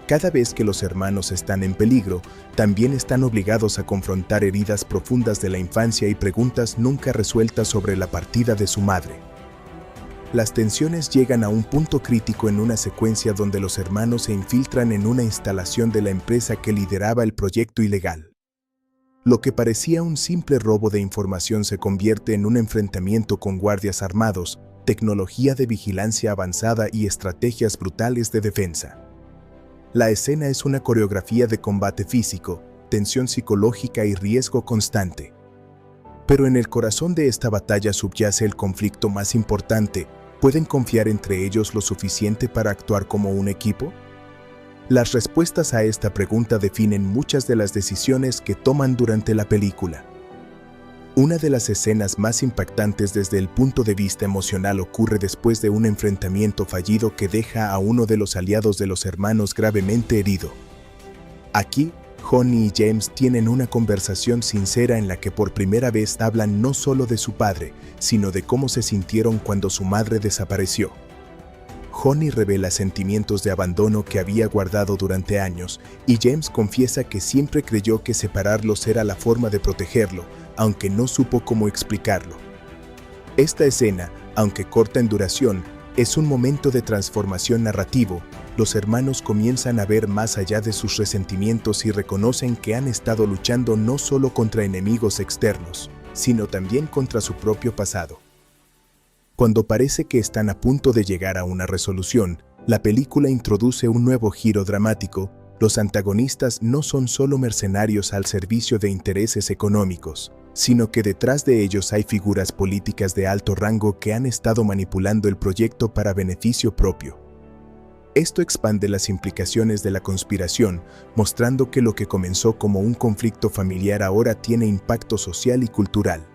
Cada vez que los hermanos están en peligro, también están obligados a confrontar heridas profundas de la infancia y preguntas nunca resueltas sobre la partida de su madre. Las tensiones llegan a un punto crítico en una secuencia donde los hermanos se infiltran en una instalación de la empresa que lideraba el proyecto ilegal. Lo que parecía un simple robo de información se convierte en un enfrentamiento con guardias armados, tecnología de vigilancia avanzada y estrategias brutales de defensa. La escena es una coreografía de combate físico, tensión psicológica y riesgo constante. Pero en el corazón de esta batalla subyace el conflicto más importante: ¿pueden confiar entre ellos lo suficiente para actuar como un equipo? Las respuestas a esta pregunta definen muchas de las decisiones que toman durante la película. Una de las escenas más impactantes desde el punto de vista emocional ocurre después de un enfrentamiento fallido que deja a uno de los aliados de los hermanos gravemente herido. Aquí, Honey y James tienen una conversación sincera en la que por primera vez hablan no solo de su padre, sino de cómo se sintieron cuando su madre desapareció. Honey revela sentimientos de abandono que había guardado durante años, y James confiesa que siempre creyó que separarlos era la forma de protegerlo, aunque no supo cómo explicarlo. Esta escena, aunque corta en duración, es un momento de transformación narrativo. Los hermanos comienzan a ver más allá de sus resentimientos y reconocen que han estado luchando no solo contra enemigos externos, sino también contra su propio pasado. Cuando parece que están a punto de llegar a una resolución, la película introduce un nuevo giro dramático. Los antagonistas no son solo mercenarios al servicio de intereses económicos, sino que detrás de ellos hay figuras políticas de alto rango que han estado manipulando el proyecto para beneficio propio. Esto expande las implicaciones de la conspiración, mostrando que lo que comenzó como un conflicto familiar ahora tiene impacto social y cultural.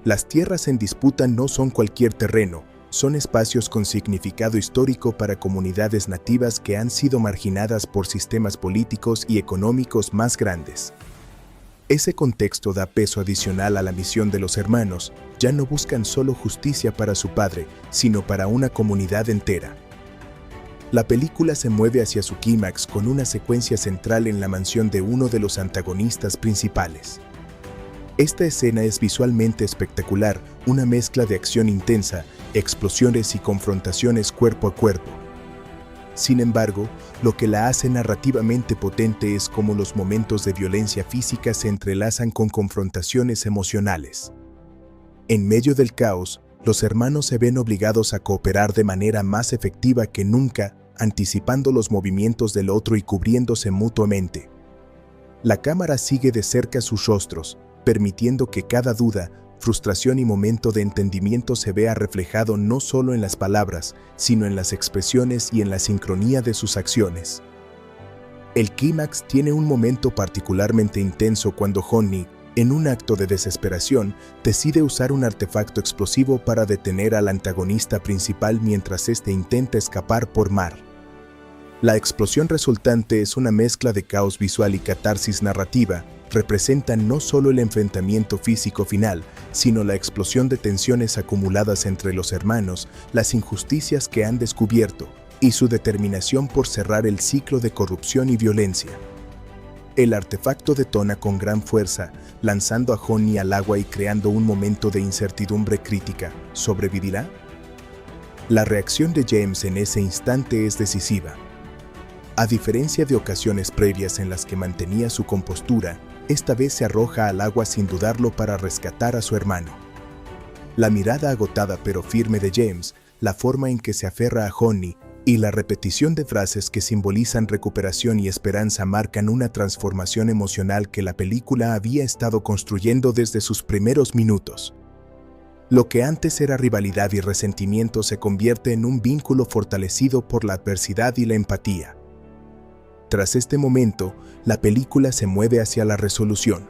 Las tierras en disputa no son cualquier terreno, son espacios con significado histórico para comunidades nativas que han sido marginadas por sistemas políticos y económicos más grandes. Ese contexto da peso adicional a la misión de los hermanos. Ya no buscan solo justicia para su padre, sino para una comunidad entera. La película se mueve hacia su clímax con una secuencia central en la mansión de uno de los antagonistas principales. Esta escena es visualmente espectacular, una mezcla de acción intensa, explosiones y confrontaciones cuerpo a cuerpo. Sin embargo, lo que la hace narrativamente potente es cómo los momentos de violencia física se entrelazan con confrontaciones emocionales. En medio del caos, los hermanos se ven obligados a cooperar de manera más efectiva que nunca, anticipando los movimientos del otro y cubriéndose mutuamente. La cámara sigue de cerca sus rostros, permitiendo que cada duda, frustración y momento de entendimiento se vea reflejado no solo en las palabras, sino en las expresiones y en la sincronía de sus acciones. El clímax tiene un momento particularmente intenso cuando Honey, en un acto de desesperación, decide usar un artefacto explosivo para detener al antagonista principal mientras éste intenta escapar por mar. La explosión resultante es una mezcla de caos visual y catarsis narrativa. Representa no solo el enfrentamiento físico final, sino la explosión de tensiones acumuladas entre los hermanos, las injusticias que han descubierto, y su determinación por cerrar el ciclo de corrupción y violencia. El artefacto detona con gran fuerza, lanzando a Honey al agua y creando un momento de incertidumbre crítica. ¿Sobrevivirá? La reacción de James en ese instante es decisiva. A diferencia de ocasiones previas en las que mantenía su compostura, esta vez se arroja al agua sin dudarlo para rescatar a su hermano. La mirada agotada pero firme de James, la forma en que se aferra a Honey y la repetición de frases que simbolizan recuperación y esperanza marcan una transformación emocional que la película había estado construyendo desde sus primeros minutos. Lo que antes era rivalidad y resentimiento se convierte en un vínculo fortalecido por la adversidad y la empatía. Tras este momento, la película se mueve hacia la resolución.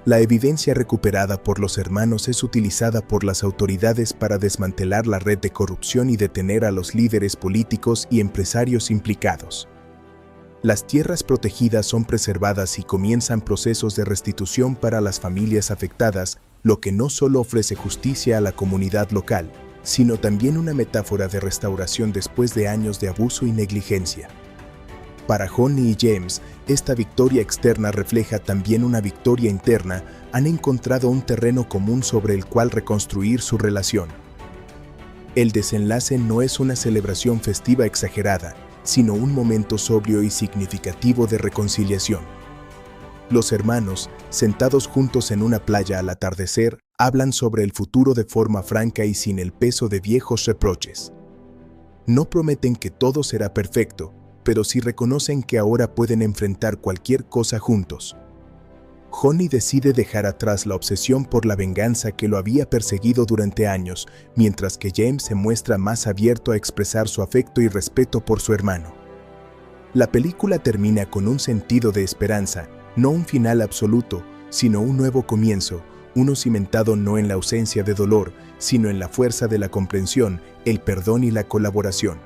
La evidencia recuperada por los hermanos es utilizada por las autoridades para desmantelar la red de corrupción y detener a los líderes políticos y empresarios implicados. Las tierras protegidas son preservadas y comienzan procesos de restitución para las familias afectadas, lo que no solo ofrece justicia a la comunidad local, sino también una metáfora de restauración después de años de abuso y negligencia. Para Honey y James, esta victoria externa refleja también una victoria interna. Han encontrado un terreno común sobre el cual reconstruir su relación. El desenlace no es una celebración festiva exagerada, sino un momento sobrio y significativo de reconciliación. Los hermanos, sentados juntos en una playa al atardecer, hablan sobre el futuro de forma franca y sin el peso de viejos reproches. No prometen que todo será perfecto, pero sí reconocen que ahora pueden enfrentar cualquier cosa juntos. Honey decide dejar atrás la obsesión por la venganza que lo había perseguido durante años, mientras que James se muestra más abierto a expresar su afecto y respeto por su hermano. La película termina con un sentido de esperanza, no un final absoluto, sino un nuevo comienzo, uno cimentado no en la ausencia de dolor, sino en la fuerza de la comprensión, el perdón y la colaboración.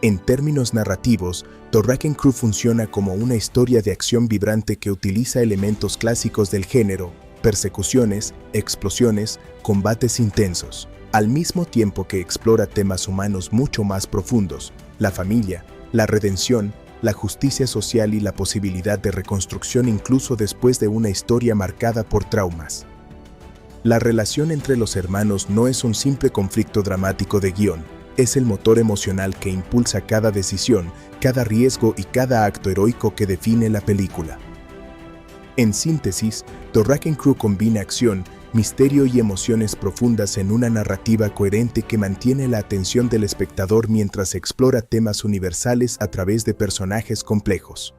En términos narrativos, The Wrecking Crew funciona como una historia de acción vibrante que utiliza elementos clásicos del género, persecuciones, explosiones, combates intensos, al mismo tiempo que explora temas humanos mucho más profundos, la familia, la redención, la justicia social y la posibilidad de reconstrucción incluso después de una historia marcada por traumas. La relación entre los hermanos no es un simple conflicto dramático de guión, es el motor emocional que impulsa cada decisión, cada riesgo y cada acto heroico que define la película. En síntesis, The Wrecking Crew combina acción, misterio y emociones profundas en una narrativa coherente que mantiene la atención del espectador mientras explora temas universales a través de personajes complejos.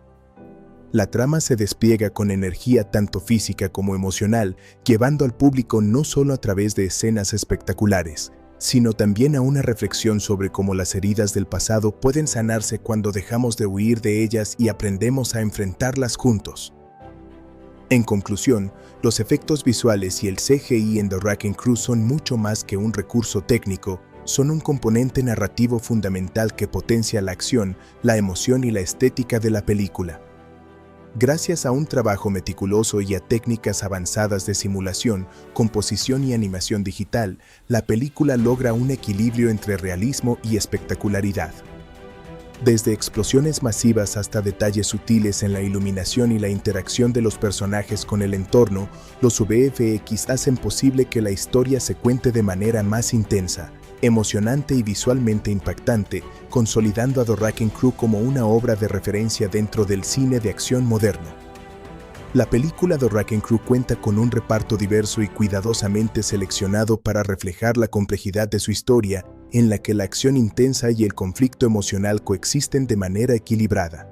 La trama se despliega con energía tanto física como emocional, llevando al público no solo a través de escenas espectaculares, sino también a una reflexión sobre cómo las heridas del pasado pueden sanarse cuando dejamos de huir de ellas y aprendemos a enfrentarlas juntos. En conclusión, los efectos visuales y el CGI en The Wrecking Crew son mucho más que un recurso técnico, son un componente narrativo fundamental que potencia la acción, la emoción y la estética de la película. Gracias a un trabajo meticuloso y a técnicas avanzadas de simulación, composición y animación digital, la película logra un equilibrio entre realismo y espectacularidad. Desde explosiones masivas hasta detalles sutiles en la iluminación y la interacción de los personajes con el entorno, los VFX hacen posible que la historia se cuente de manera más intensa, emocionante y visualmente impactante, consolidando a The Wrecking Crew como una obra de referencia dentro del cine de acción moderno. La película The Wrecking Crew cuenta con un reparto diverso y cuidadosamente seleccionado para reflejar la complejidad de su historia, en la que la acción intensa y el conflicto emocional coexisten de manera equilibrada.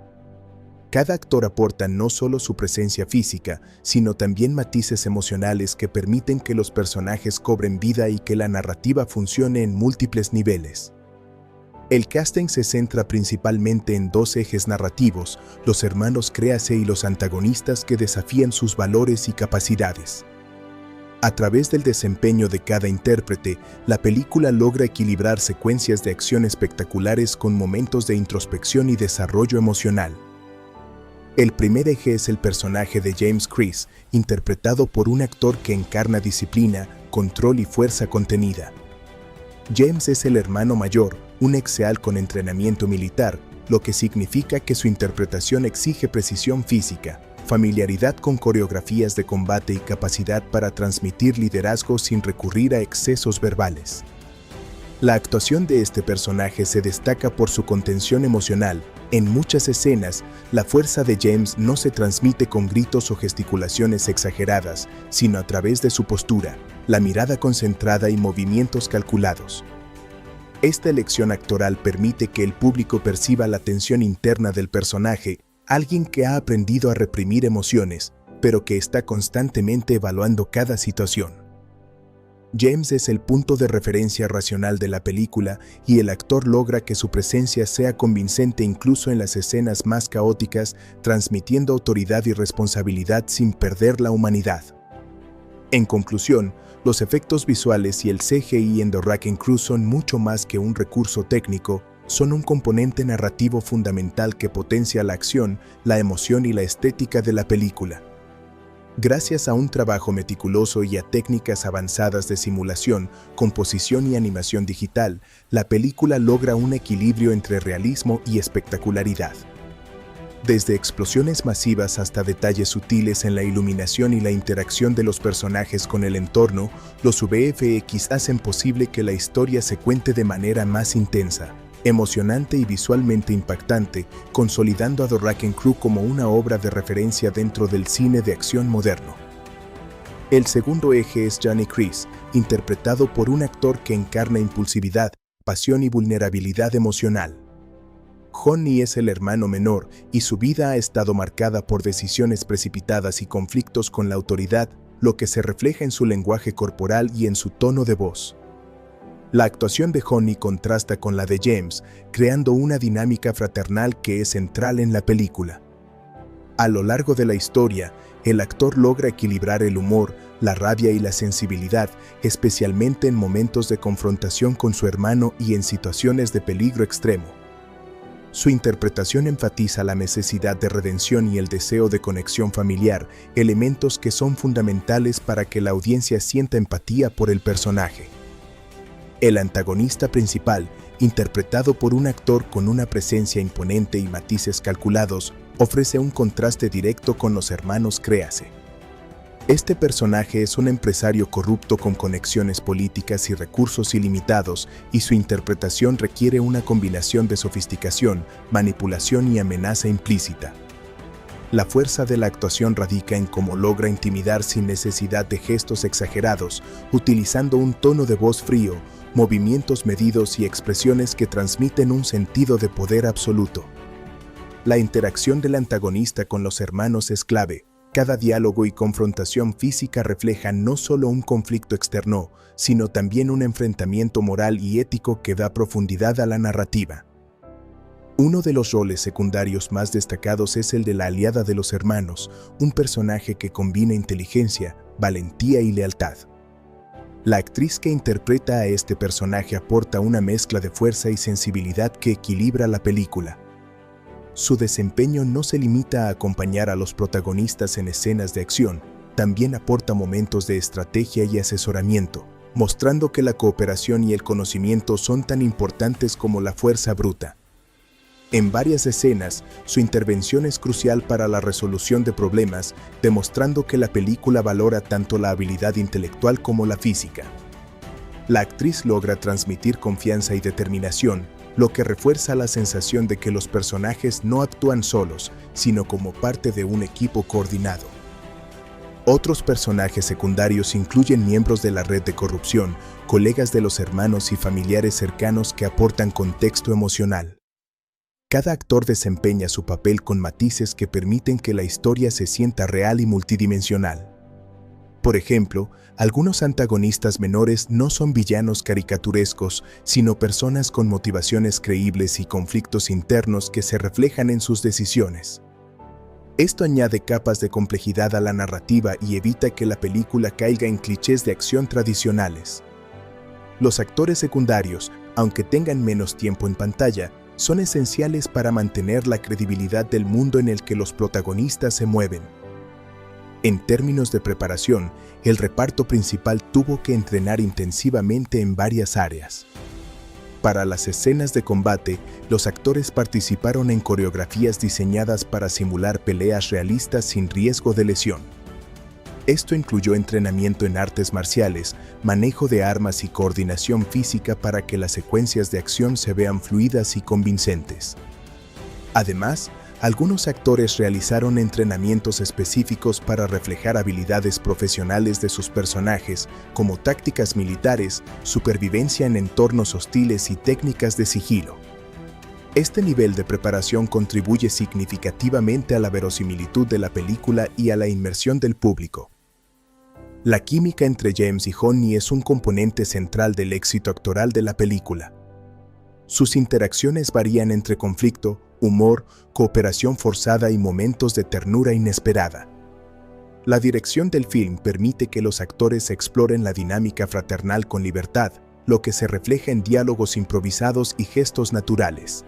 Cada actor aporta no solo su presencia física, sino también matices emocionales que permiten que los personajes cobren vida y que la narrativa funcione en múltiples niveles. El casting se centra principalmente en dos ejes narrativos, los hermanos Creasy y los antagonistas que desafían sus valores y capacidades. A través del desempeño de cada intérprete, la película logra equilibrar secuencias de acción espectaculares con momentos de introspección y desarrollo emocional. El primer eje es el personaje de James Kreese, interpretado por un actor que encarna disciplina, control y fuerza contenida. James es el hermano mayor, un ex-SEAL con entrenamiento militar, lo que significa que su interpretación exige precisión física, familiaridad con coreografías de combate y capacidad para transmitir liderazgo sin recurrir a excesos verbales. La actuación de este personaje se destaca por su contención emocional. En muchas escenas, la fuerza de James no se transmite con gritos o gesticulaciones exageradas, sino a través de su postura, la mirada concentrada y movimientos calculados. Esta elección actoral permite que el público perciba la tensión interna del personaje, alguien que ha aprendido a reprimir emociones, pero que está constantemente evaluando cada situación. James es el punto de referencia racional de la película y el actor logra que su presencia sea convincente incluso en las escenas más caóticas, transmitiendo autoridad y responsabilidad sin perder la humanidad. En conclusión, los efectos visuales y el CGI en The Wrecking Crew son mucho más que un recurso técnico, son un componente narrativo fundamental que potencia la acción, la emoción y la estética de la película. Gracias a un trabajo meticuloso y a técnicas avanzadas de simulación, composición y animación digital, la película logra un equilibrio entre realismo y espectacularidad. Desde explosiones masivas hasta detalles sutiles en la iluminación y la interacción de los personajes con el entorno, los VFX hacen posible que la historia se cuente de manera más intensa, emocionante y visualmente impactante, consolidando a The Wrecking Crew como una obra de referencia dentro del cine de acción moderno. El segundo eje es Johnny Kreese, interpretado por un actor que encarna impulsividad, pasión y vulnerabilidad emocional. Johnny es el hermano menor y su vida ha estado marcada por decisiones precipitadas y conflictos con la autoridad, lo que se refleja en su lenguaje corporal y en su tono de voz. La actuación de Johnny contrasta con la de James, creando una dinámica fraternal que es central en la película. A lo largo de la historia, el actor logra equilibrar el humor, la rabia y la sensibilidad, especialmente en momentos de confrontación con su hermano y en situaciones de peligro extremo. Su interpretación enfatiza la necesidad de redención y el deseo de conexión familiar, elementos que son fundamentales para que la audiencia sienta empatía por el personaje. El antagonista principal, interpretado por un actor con una presencia imponente y matices calculados, ofrece un contraste directo con los hermanos Creasy. Este personaje es un empresario corrupto con conexiones políticas y recursos ilimitados, y su interpretación requiere una combinación de sofisticación, manipulación y amenaza implícita. La fuerza de la actuación radica en cómo logra intimidar sin necesidad de gestos exagerados, utilizando un tono de voz frío, movimientos medidos y expresiones que transmiten un sentido de poder absoluto. La interacción del antagonista con los hermanos es clave. Cada diálogo y confrontación física refleja no solo un conflicto externo, sino también un enfrentamiento moral y ético que da profundidad a la narrativa. Uno de los roles secundarios más destacados es el de la aliada de los hermanos, un personaje que combina inteligencia, valentía y lealtad. La actriz que interpreta a este personaje aporta una mezcla de fuerza y sensibilidad que equilibra la película. Su desempeño no se limita a acompañar a los protagonistas en escenas de acción, también aporta momentos de estrategia y asesoramiento, mostrando que la cooperación y el conocimiento son tan importantes como la fuerza bruta. En varias escenas, su intervención es crucial para la resolución de problemas, demostrando que la película valora tanto la habilidad intelectual como la física. La actriz logra transmitir confianza y determinación, lo que refuerza la sensación de que los personajes no actúan solos, sino como parte de un equipo coordinado. Otros personajes secundarios incluyen miembros de la red de corrupción, colegas de los hermanos y familiares cercanos que aportan contexto emocional. Cada actor desempeña su papel con matices que permiten que la historia se sienta real y multidimensional. Por ejemplo, algunos antagonistas menores no son villanos caricaturescos, sino personas con motivaciones creíbles y conflictos internos que se reflejan en sus decisiones. Esto añade capas de complejidad a la narrativa y evita que la película caiga en clichés de acción tradicionales. Los actores secundarios, aunque tengan menos tiempo en pantalla, son esenciales para mantener la credibilidad del mundo en el que los protagonistas se mueven. En términos de preparación, el reparto principal tuvo que entrenar intensivamente en varias áreas. Para las escenas de combate, los actores participaron en coreografías diseñadas para simular peleas realistas sin riesgo de lesión. Esto incluyó entrenamiento en artes marciales, manejo de armas y coordinación física para que las secuencias de acción se vean fluidas y convincentes. Además, algunos actores realizaron entrenamientos específicos para reflejar habilidades profesionales de sus personajes, como tácticas militares, supervivencia en entornos hostiles y técnicas de sigilo. Este nivel de preparación contribuye significativamente a la verosimilitud de la película y a la inmersión del público. La química entre James y Honey es un componente central del éxito actoral de la película. Sus interacciones varían entre conflicto, humor, cooperación forzada y momentos de ternura inesperada. La dirección del film permite que los actores exploren la dinámica fraternal con libertad, lo que se refleja en diálogos improvisados y gestos naturales.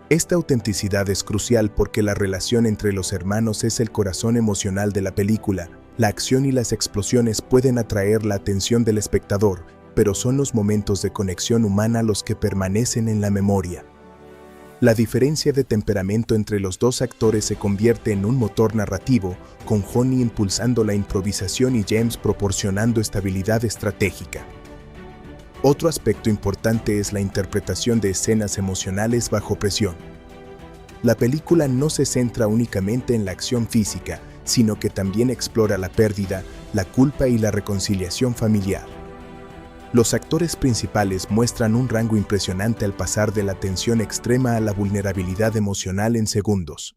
Esta autenticidad es crucial porque la relación entre los hermanos es el corazón emocional de la película. La acción y las explosiones pueden atraer la atención del espectador, pero son los momentos de conexión humana los que permanecen en la memoria. La diferencia de temperamento entre los dos actores se convierte en un motor narrativo, con Honey impulsando la improvisación y James proporcionando estabilidad estratégica. Otro aspecto importante es la interpretación de escenas emocionales bajo presión. La película no se centra únicamente en la acción física, sino que también explora la pérdida, la culpa y la reconciliación familiar. Los actores principales muestran un rango impresionante al pasar de la tensión extrema a la vulnerabilidad emocional en segundos.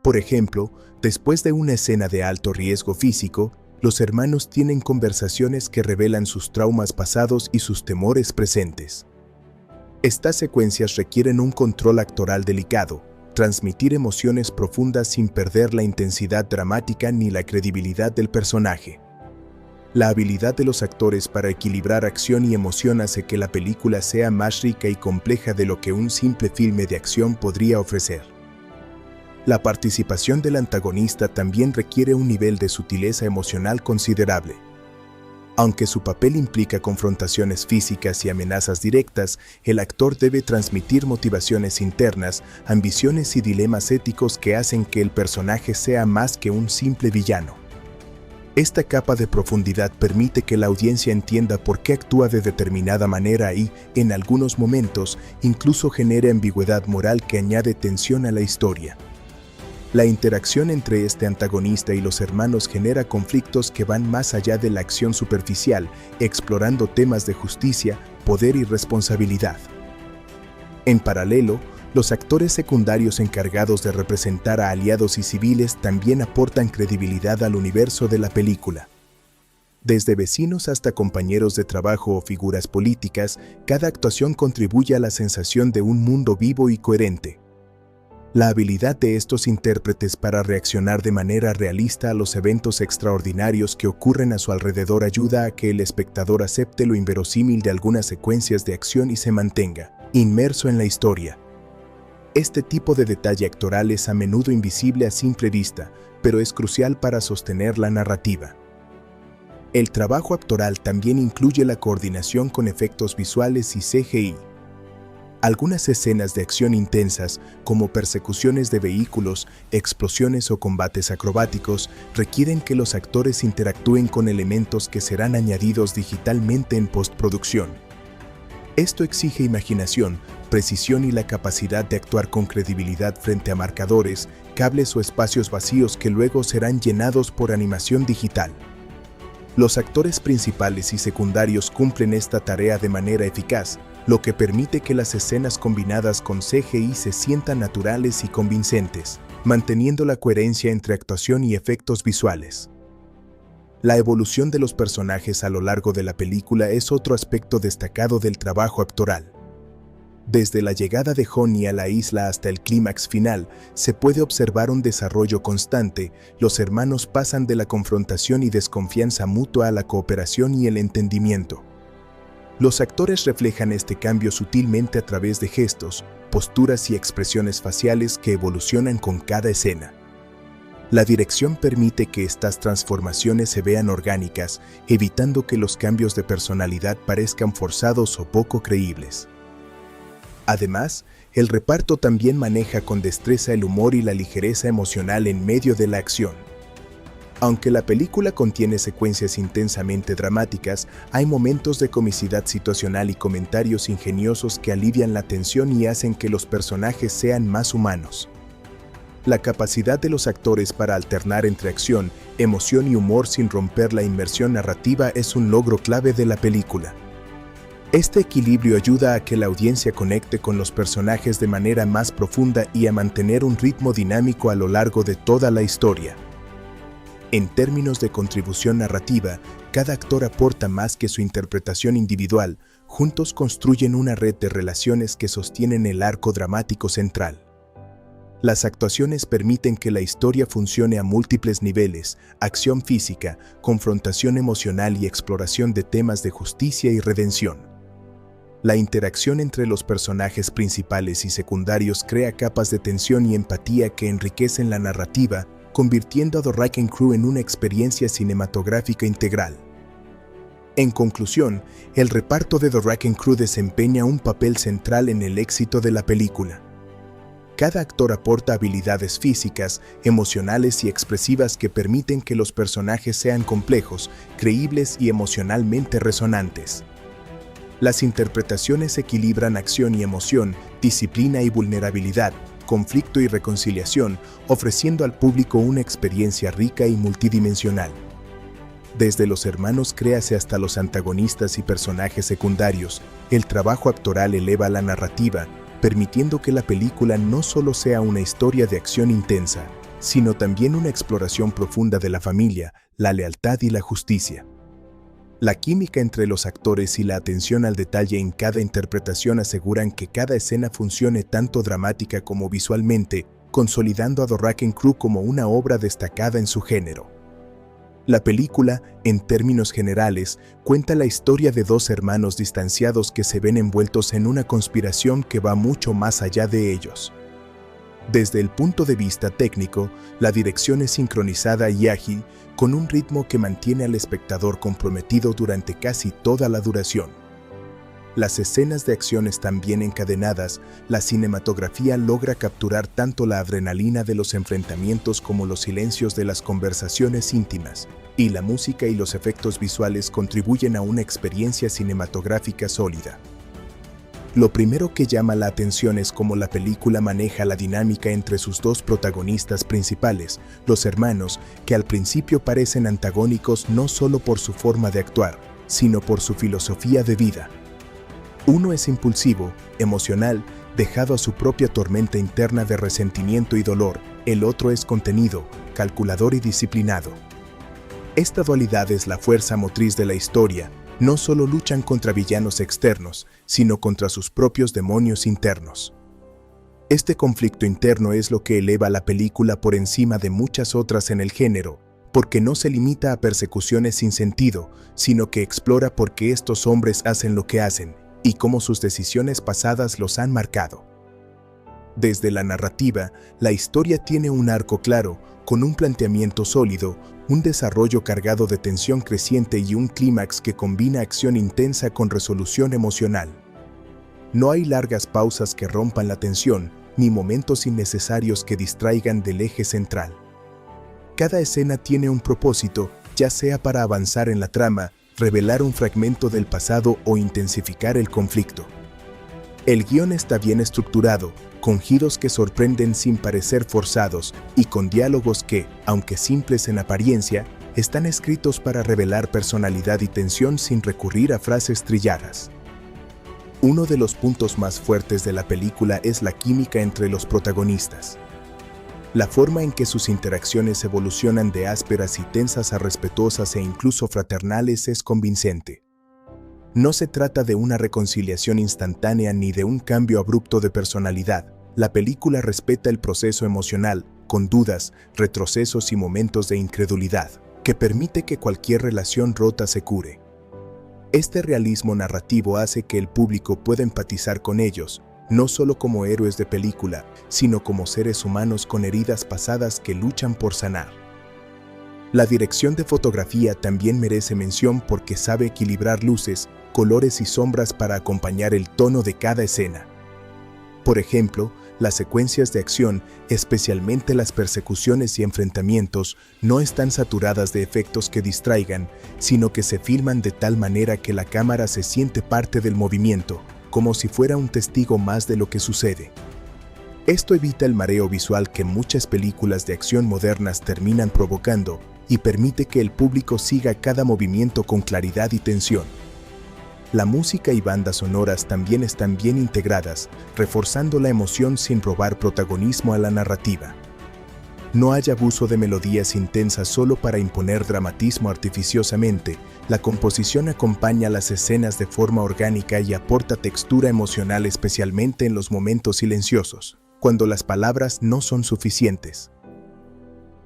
Por ejemplo, después de una escena de alto riesgo físico, los hermanos tienen conversaciones que revelan sus traumas pasados y sus temores presentes. Estas secuencias requieren un control actoral delicado, transmitir emociones profundas sin perder la intensidad dramática ni la credibilidad del personaje. La habilidad de los actores para equilibrar acción y emoción hace que la película sea más rica y compleja de lo que un simple filme de acción podría ofrecer. La participación del antagonista también requiere un nivel de sutileza emocional considerable. Aunque su papel implica confrontaciones físicas y amenazas directas, el actor debe transmitir motivaciones internas, ambiciones y dilemas éticos que hacen que el personaje sea más que un simple villano. Esta capa de profundidad permite que la audiencia entienda por qué actúa de determinada manera y, en algunos momentos, incluso genere ambigüedad moral que añade tensión a la historia. La interacción entre este antagonista y los hermanos genera conflictos que van más allá de la acción superficial, explorando temas de justicia, poder y responsabilidad. En paralelo, Los actores secundarios encargados de representar a aliados y civiles también aportan credibilidad al universo de la película. Desde vecinos hasta compañeros de trabajo o figuras políticas, cada actuación contribuye a la sensación de un mundo vivo y coherente. La habilidad de estos intérpretes para reaccionar de manera realista a los eventos extraordinarios que ocurren a su alrededor ayuda a que el espectador acepte lo inverosímil de algunas secuencias de acción y se mantenga inmerso en la historia. Este tipo de detalle actoral es a menudo invisible a simple vista, pero es crucial para sostener la narrativa. El trabajo actoral también incluye la coordinación con efectos visuales y CGI. Algunas escenas de acción intensas, como persecuciones de vehículos, explosiones o combates acrobáticos, requieren que los actores interactúen con elementos que serán añadidos digitalmente en postproducción. Esto exige imaginación, precisión y la capacidad de actuar con credibilidad frente a marcadores, cables o espacios vacíos que luego serán llenados por animación digital. Los actores principales y secundarios cumplen esta tarea de manera eficaz, lo que permite que las escenas combinadas con CGI se sientan naturales y convincentes, manteniendo la coherencia entre actuación y efectos visuales. La evolución de los personajes a lo largo de la película es otro aspecto destacado del trabajo actoral. Desde la llegada de Honey a la isla hasta el clímax final, se puede observar un desarrollo constante. Los hermanos pasan de la confrontación y desconfianza mutua a la cooperación y el entendimiento. Los actores reflejan este cambio sutilmente a través de gestos, posturas y expresiones faciales que evolucionan con cada escena. La dirección permite que estas transformaciones se vean orgánicas, evitando que los cambios de personalidad parezcan forzados o poco creíbles. Además, el reparto también maneja con destreza el humor y la ligereza emocional en medio de la acción. Aunque la película contiene secuencias intensamente dramáticas, hay momentos de comicidad situacional y comentarios ingeniosos que alivian la tensión y hacen que los personajes sean más humanos. La capacidad de los actores para alternar entre acción, emoción y humor sin romper la inmersión narrativa es un logro clave de la película. Este equilibrio ayuda a que la audiencia conecte con los personajes de manera más profunda y a mantener un ritmo dinámico a lo largo de toda la historia. En términos de contribución narrativa, cada actor aporta más que su interpretación individual, juntos construyen una red de relaciones que sostienen el arco dramático central. Las actuaciones permiten que la historia funcione a múltiples niveles: acción física, confrontación emocional y exploración de temas de justicia y redención. La interacción entre los personajes principales y secundarios crea capas de tensión y empatía que enriquecen la narrativa, convirtiendo a The Wrecking Crew en una experiencia cinematográfica integral. En conclusión, el reparto de The Wrecking Crew desempeña un papel central en el éxito de la película. Cada actor aporta habilidades físicas, emocionales y expresivas que permiten que los personajes sean complejos, creíbles y emocionalmente resonantes. Las interpretaciones equilibran acción y emoción, disciplina y vulnerabilidad, conflicto y reconciliación, ofreciendo al público una experiencia rica y multidimensional. Desde los hermanos créase hasta los antagonistas y personajes secundarios, el trabajo actoral eleva la narrativa, permitiendo que la película no solo sea una historia de acción intensa, sino también una exploración profunda de la familia, la lealtad y la justicia. La química entre los actores y la atención al detalle en cada interpretación aseguran que cada escena funcione tanto dramática como visualmente, consolidando a The Wrecking Crew como una obra destacada en su género. La película, en términos generales, cuenta la historia de dos hermanos distanciados que se ven envueltos en una conspiración que va mucho más allá de ellos. Desde el punto de vista técnico, la dirección es sincronizada y ágil, con un ritmo que mantiene al espectador comprometido durante casi toda la duración. Las escenas de acción están bien encadenadas, la cinematografía logra capturar tanto la adrenalina de los enfrentamientos como los silencios de las conversaciones íntimas, y la música y los efectos visuales contribuyen a una experiencia cinematográfica sólida. Lo primero que llama la atención es cómo la película maneja la dinámica entre sus dos protagonistas principales, los hermanos, que al principio parecen antagónicos no solo por su forma de actuar, sino por su filosofía de vida. Uno es impulsivo, emocional dejado a su propia tormenta interna de resentimiento y dolor. El otro es contenido, calculador y disciplinado. Esta dualidad es la fuerza motriz de la historia. No solo luchan contra villanos externos, sino contra sus propios demonios internos. Este conflicto interno es lo que eleva la película por encima de muchas otras en el género, porque no se limita a persecuciones sin sentido, sino que explora por qué estos hombres hacen lo que hacen y cómo sus decisiones pasadas los han marcado. Desde la narrativa, la historia tiene un arco claro, con un planteamiento sólido, un desarrollo cargado de tensión creciente y un clímax que combina acción intensa con resolución emocional. No hay largas pausas que rompan la tensión, ni momentos innecesarios que distraigan del eje central. Cada escena tiene un propósito, ya sea para avanzar en la trama, revelar un fragmento del pasado o intensificar el conflicto. El guión está bien estructurado, con giros que sorprenden sin parecer forzados y con diálogos que, aunque simples en apariencia, están escritos para revelar personalidad y tensión sin recurrir a frases trilladas. Uno de los puntos más fuertes de la película es la química entre los protagonistas. La forma en que sus interacciones evolucionan de ásperas y tensas a respetuosas e incluso fraternales es convincente. No se trata de una reconciliación instantánea ni de un cambio abrupto de personalidad. La película respeta el proceso emocional, con dudas, retrocesos y momentos de incredulidad, que permite que cualquier relación rota se cure. Este realismo narrativo hace que el público pueda empatizar con ellos, no solo como héroes de película, sino como seres humanos con heridas pasadas que luchan por sanar. La dirección de fotografía también merece mención porque sabe equilibrar luces, colores y sombras para acompañar el tono de cada escena. Por ejemplo, las secuencias de acción, especialmente las persecuciones y enfrentamientos, no están saturadas de efectos que distraigan, sino que se filman de tal manera que la cámara se siente parte del movimiento, como si fuera un testigo más de lo que sucede. Esto evita el mareo visual que muchas películas de acción modernas terminan provocando y permite que el público siga cada movimiento con claridad y tensión. La música y bandas sonoras también están bien integradas, reforzando la emoción sin robar protagonismo a la narrativa. No hay abuso de melodías intensas solo para imponer dramatismo artificiosamente. La composición acompaña las escenas de forma orgánica y aporta textura emocional, especialmente en los momentos silenciosos, cuando las palabras no son suficientes.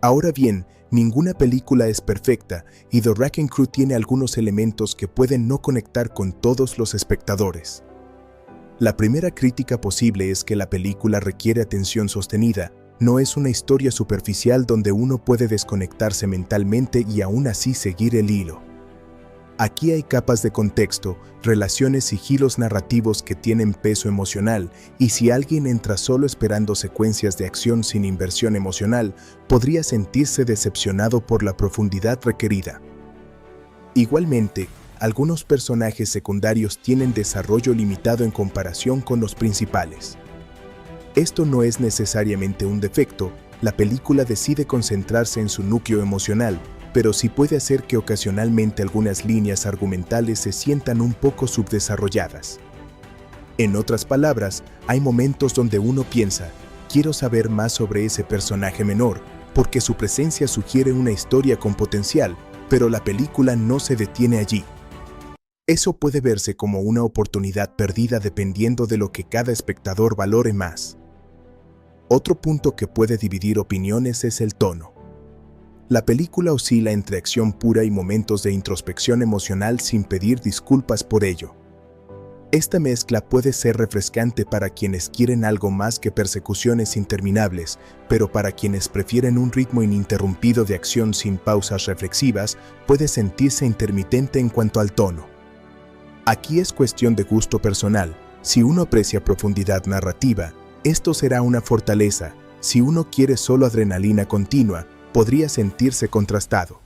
Ahora bien, ninguna película es perfecta y The Wrecking Crew tiene algunos elementos que pueden no conectar con todos los espectadores. La primera crítica posible es que la película requiere atención sostenida. No es una historia superficial donde uno puede desconectarse mentalmente y aún así seguir el hilo. Aquí hay capas de contexto, relaciones y giros narrativos que tienen peso emocional, y si alguien entra solo esperando secuencias de acción sin inversión emocional, podría sentirse decepcionado por la profundidad requerida. Igualmente, algunos personajes secundarios tienen desarrollo limitado en comparación con los principales. Esto no es necesariamente un defecto. La película decide concentrarse en su núcleo emocional, pero sí puede hacer que ocasionalmente algunas líneas argumentales se sientan un poco subdesarrolladas. En otras palabras, hay momentos donde uno piensa, quiero saber más sobre ese personaje menor, porque su presencia sugiere una historia con potencial, pero la película no se detiene allí. Eso puede verse como una oportunidad perdida dependiendo de lo que cada espectador valore más. Otro punto que puede dividir opiniones es el tono. La película oscila entre acción pura y momentos de introspección emocional sin pedir disculpas por ello. Esta mezcla puede ser refrescante para quienes quieren algo más que persecuciones interminables, pero para quienes prefieren un ritmo ininterrumpido de acción sin pausas reflexivas, puede sentirse intermitente en cuanto al tono. Aquí es cuestión de gusto personal. Si uno aprecia profundidad narrativa, esto será una fortaleza. Si uno quiere solo adrenalina continua, podría sentirse contrastado.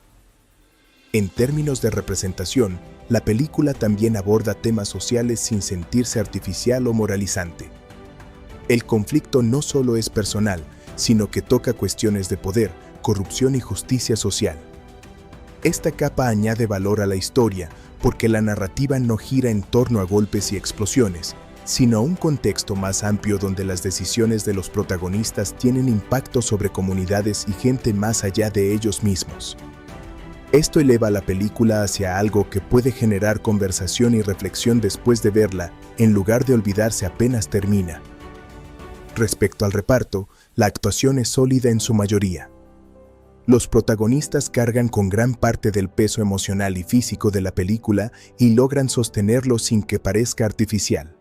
En términos de representación, la película también aborda temas sociales sin sentirse artificial o moralizante. El conflicto no solo es personal, sino que toca cuestiones de poder, corrupción y justicia social. Esta capa añade valor a la historia porque la narrativa no gira en torno a golpes y explosiones, sino a un contexto más amplio donde las decisiones de los protagonistas tienen impacto sobre comunidades y gente más allá de ellos mismos. Esto eleva la película hacia algo que puede generar conversación y reflexión después de verla, en lugar de olvidarse apenas termina. Respecto al reparto, la actuación es sólida en su mayoría. Los protagonistas cargan con gran parte del peso emocional y físico de la película y logran sostenerlo sin que parezca artificial.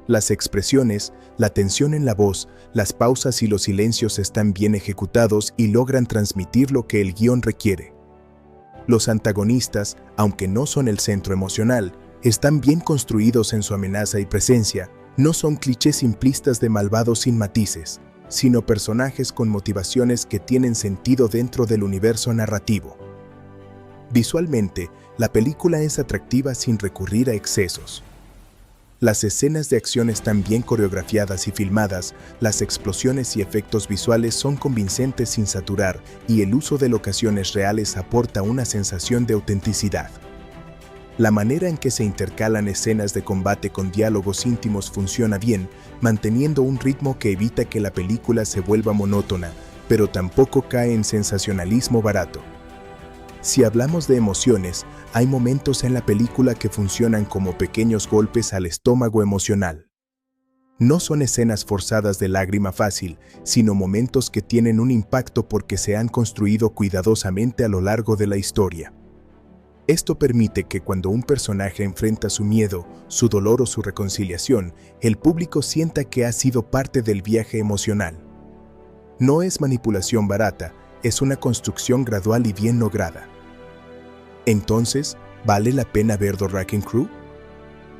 Las expresiones, la tensión en la voz, las pausas y los silencios están bien ejecutados y logran transmitir lo que el guión requiere. Los antagonistas, aunque no son el centro emocional, están bien construidos en su amenaza y presencia. No son clichés simplistas de malvados sin matices, sino personajes con motivaciones que tienen sentido dentro del universo narrativo. Visualmente, la película es atractiva sin recurrir a excesos. Las escenas de acción están bien coreografiadas y filmadas, las explosiones y efectos visuales son convincentes sin saturar, y el uso de locaciones reales aporta una sensación de autenticidad. La manera en que se intercalan escenas de combate con diálogos íntimos funciona bien, manteniendo un ritmo que evita que la película se vuelva monótona, pero tampoco cae en sensacionalismo barato. Si hablamos de emociones, hay momentos en la película que funcionan como pequeños golpes al estómago emocional. No son escenas forzadas de lágrima fácil, sino momentos que tienen un impacto porque se han construido cuidadosamente a lo largo de la historia. Esto permite que cuando un personaje enfrenta su miedo, su dolor o su reconciliación, el público sienta que ha sido parte del viaje emocional. No es manipulación barata, es una construcción gradual y bien lograda. Entonces, ¿vale la pena ver The Wrecking Crew?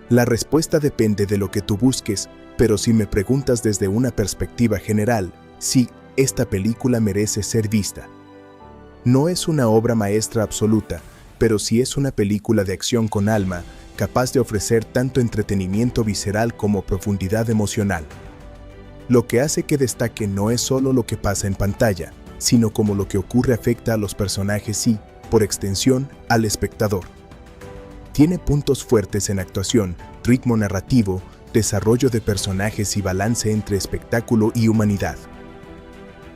La respuesta depende de lo que tú busques, pero si me preguntas desde una perspectiva general, sí, esta película merece ser vista. No es una obra maestra absoluta, pero sí es una película de acción con alma, capaz de ofrecer tanto entretenimiento visceral como profundidad emocional. Lo que hace que destaque no es solo lo que pasa en pantalla, sino cómo lo que ocurre afecta a los personajes y, por extensión, al espectador. Tiene puntos fuertes en actuación, ritmo narrativo, desarrollo de personajes y balance entre espectáculo y humanidad.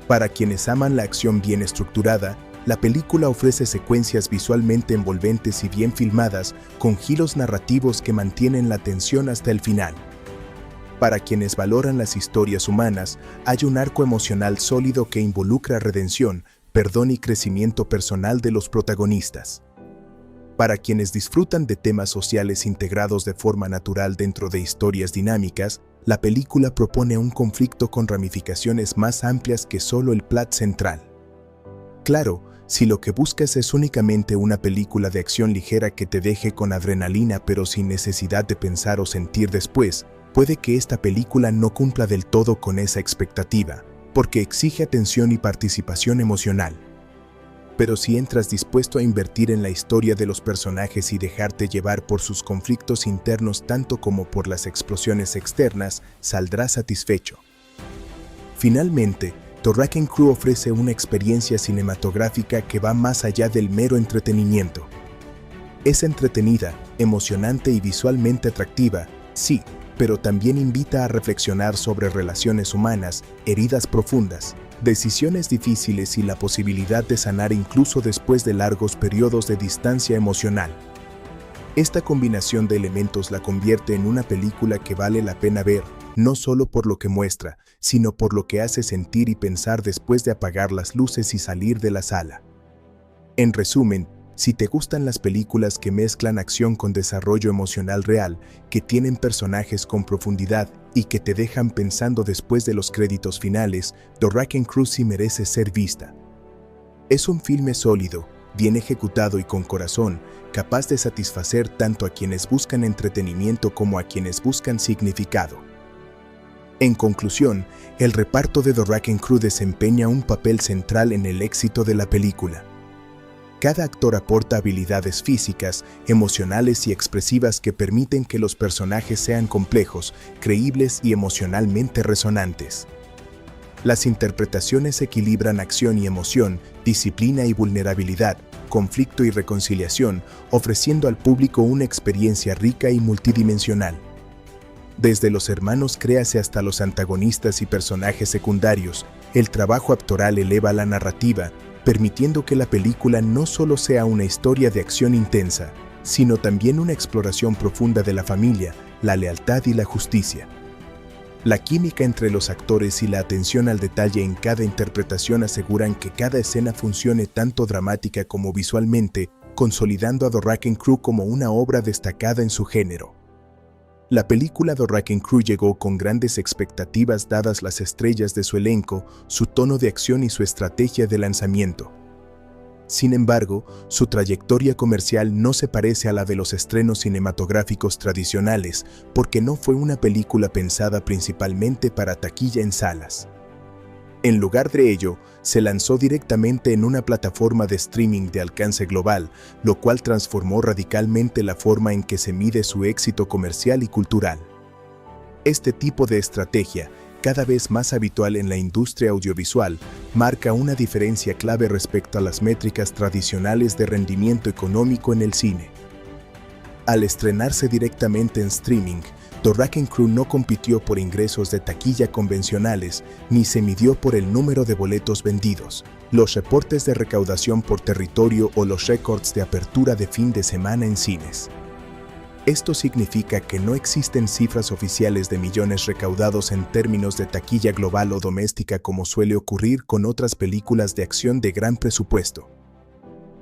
Para quienes aman la acción bien estructurada, la película ofrece secuencias visualmente envolventes y bien filmadas, con giros narrativos que mantienen la tensión hasta el final. Para quienes valoran las historias humanas, hay un arco emocional sólido que involucra redención, perdón y crecimiento personal de los protagonistas. Para quienes disfrutan de temas sociales integrados de forma natural dentro de historias dinámicas, la película propone un conflicto con ramificaciones más amplias que solo el plot central. Claro, si lo que buscas es únicamente una película de acción ligera que te deje con adrenalina pero sin necesidad de pensar o sentir después, puede que esta película no cumpla del todo con esa expectativa, porque exige atención y participación emocional. Pero si entras dispuesto a invertir en la historia de los personajes y dejarte llevar por sus conflictos internos tanto como por las explosiones externas, saldrás satisfecho. Finalmente, The Wrecking Crew ofrece una experiencia cinematográfica que va más allá del mero entretenimiento. Es entretenida, emocionante y visualmente atractiva, sí, pero también invita a reflexionar sobre relaciones humanas, heridas profundas, decisiones difíciles y la posibilidad de sanar incluso después de largos periodos de distancia emocional. Esta combinación de elementos la convierte en una película que vale la pena ver, no solo por lo que muestra, sino por lo que hace sentir y pensar después de apagar las luces y salir de la sala. En resumen, si te gustan las películas que mezclan acción con desarrollo emocional real, que tienen personajes con profundidad y que te dejan pensando después de los créditos finales, The Wrecking Crew sí merece ser vista. Es un filme sólido, bien ejecutado y con corazón, capaz de satisfacer tanto a quienes buscan entretenimiento como a quienes buscan significado. En conclusión, el reparto de The Wrecking Crew desempeña un papel central en el éxito de la película. Cada actor aporta habilidades físicas, emocionales y expresivas que permiten que los personajes sean complejos, creíbles y emocionalmente resonantes. Las interpretaciones equilibran acción y emoción, disciplina y vulnerabilidad, conflicto y reconciliación, ofreciendo al público una experiencia rica y multidimensional. Desde los hermanos Créase hasta los antagonistas y personajes secundarios, el trabajo actoral eleva la narrativa, permitiendo que la película no solo sea una historia de acción intensa, sino también una exploración profunda de la familia, la lealtad y la justicia. La química entre los actores y la atención al detalle en cada interpretación aseguran que cada escena funcione tanto dramática como visualmente, consolidando a The Wrecking Crew como una obra destacada en su género. La película The Wrecking Crew llegó con grandes expectativas dadas las estrellas de su elenco, su tono de acción y su estrategia de lanzamiento. Sin embargo, su trayectoria comercial no se parece a la de los estrenos cinematográficos tradicionales, porque no fue una película pensada principalmente para taquilla en salas. En lugar de ello, se lanzó directamente en una plataforma de streaming de alcance global, lo cual transformó radicalmente la forma en que se mide su éxito comercial y cultural. Este tipo de estrategia, cada vez más habitual en la industria audiovisual, marca una diferencia clave respecto a las métricas tradicionales de rendimiento económico en el cine. Al estrenarse directamente en streaming, The Wrecking Crew no compitió por ingresos de taquilla convencionales, ni se midió por el número de boletos vendidos, los reportes de recaudación por territorio o los récords de apertura de fin de semana en cines. Esto significa que no existen cifras oficiales de millones recaudados en términos de taquilla global o doméstica como suele ocurrir con otras películas de acción de gran presupuesto.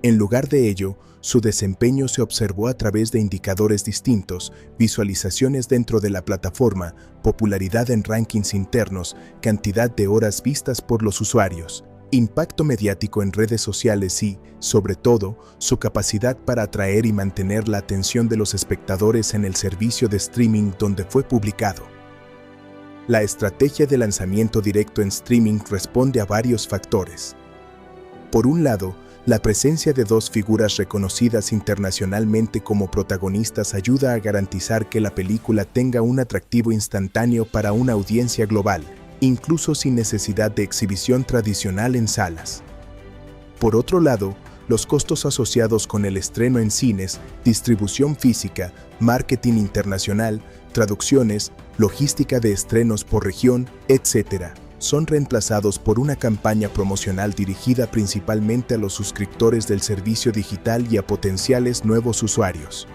En lugar de ello, su desempeño se observó a través de indicadores distintos, visualizaciones dentro de la plataforma, popularidad en rankings internos, cantidad de horas vistas por los usuarios, impacto mediático en redes sociales y, sobre todo, su capacidad para atraer y mantener la atención de los espectadores en el servicio de streaming donde fue publicado. La estrategia de lanzamiento directo en streaming responde a varios factores. Por un lado, la presencia de dos figuras reconocidas internacionalmente como protagonistas ayuda a garantizar que la película tenga un atractivo instantáneo para una audiencia global, incluso sin necesidad de exhibición tradicional en salas. Por otro lado, los costos asociados con el estreno en cines, distribución física, marketing internacional, traducciones, logística de estrenos por región, etc., son reemplazados por una campaña promocional dirigida principalmente a los suscriptores del servicio digital y a potenciales nuevos usuarios.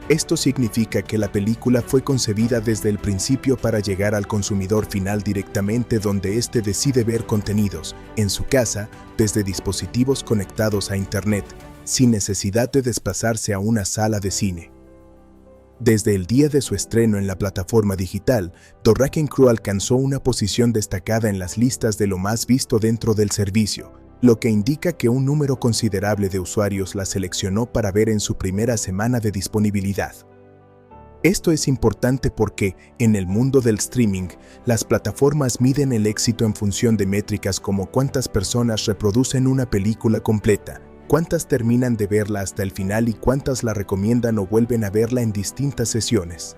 Esto significa que la película fue concebida desde el principio para llegar al consumidor final directamente donde éste decide ver contenidos, en su casa, desde dispositivos conectados a Internet, sin necesidad de desplazarse a una sala de cine. Desde el día de su estreno en la plataforma digital, The Wrecking Crew alcanzó una posición destacada en las listas de lo más visto dentro del servicio, lo que indica que un número considerable de usuarios la seleccionó para ver en su primera semana de disponibilidad. Esto es importante porque, en el mundo del streaming, las plataformas miden el éxito en función de métricas como cuántas personas reproducen una película completa, cuántas terminan de verla hasta el final y cuántas la recomiendan o vuelven a verla en distintas sesiones.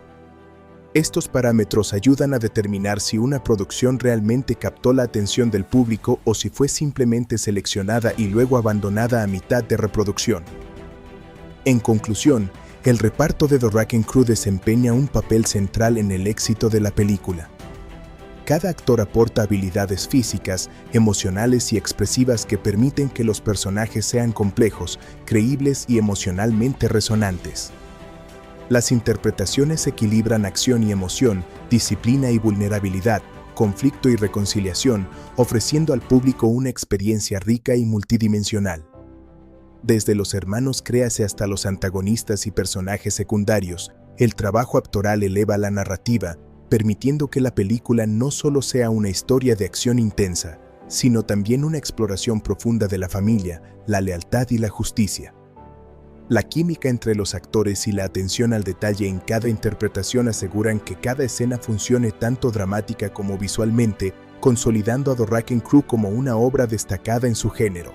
Estos parámetros ayudan a determinar si una producción realmente captó la atención del público o si fue simplemente seleccionada y luego abandonada a mitad de reproducción. En conclusión, el reparto de The Wrecking Crew desempeña un papel central en el éxito de la película. Cada actor aporta habilidades físicas, emocionales y expresivas que permiten que los personajes sean complejos, creíbles y emocionalmente resonantes. Las interpretaciones equilibran acción y emoción, disciplina y vulnerabilidad, conflicto y reconciliación, ofreciendo al público una experiencia rica y multidimensional. Desde los hermanos Créase hasta los antagonistas y personajes secundarios, el trabajo actoral eleva la narrativa, permitiendo que la película no solo sea una historia de acción intensa, sino también una exploración profunda de la familia, la lealtad y la justicia. La química entre los actores y la atención al detalle en cada interpretación aseguran que cada escena funcione tanto dramática como visualmente, consolidando a The Wrecking Crew como una obra destacada en su género.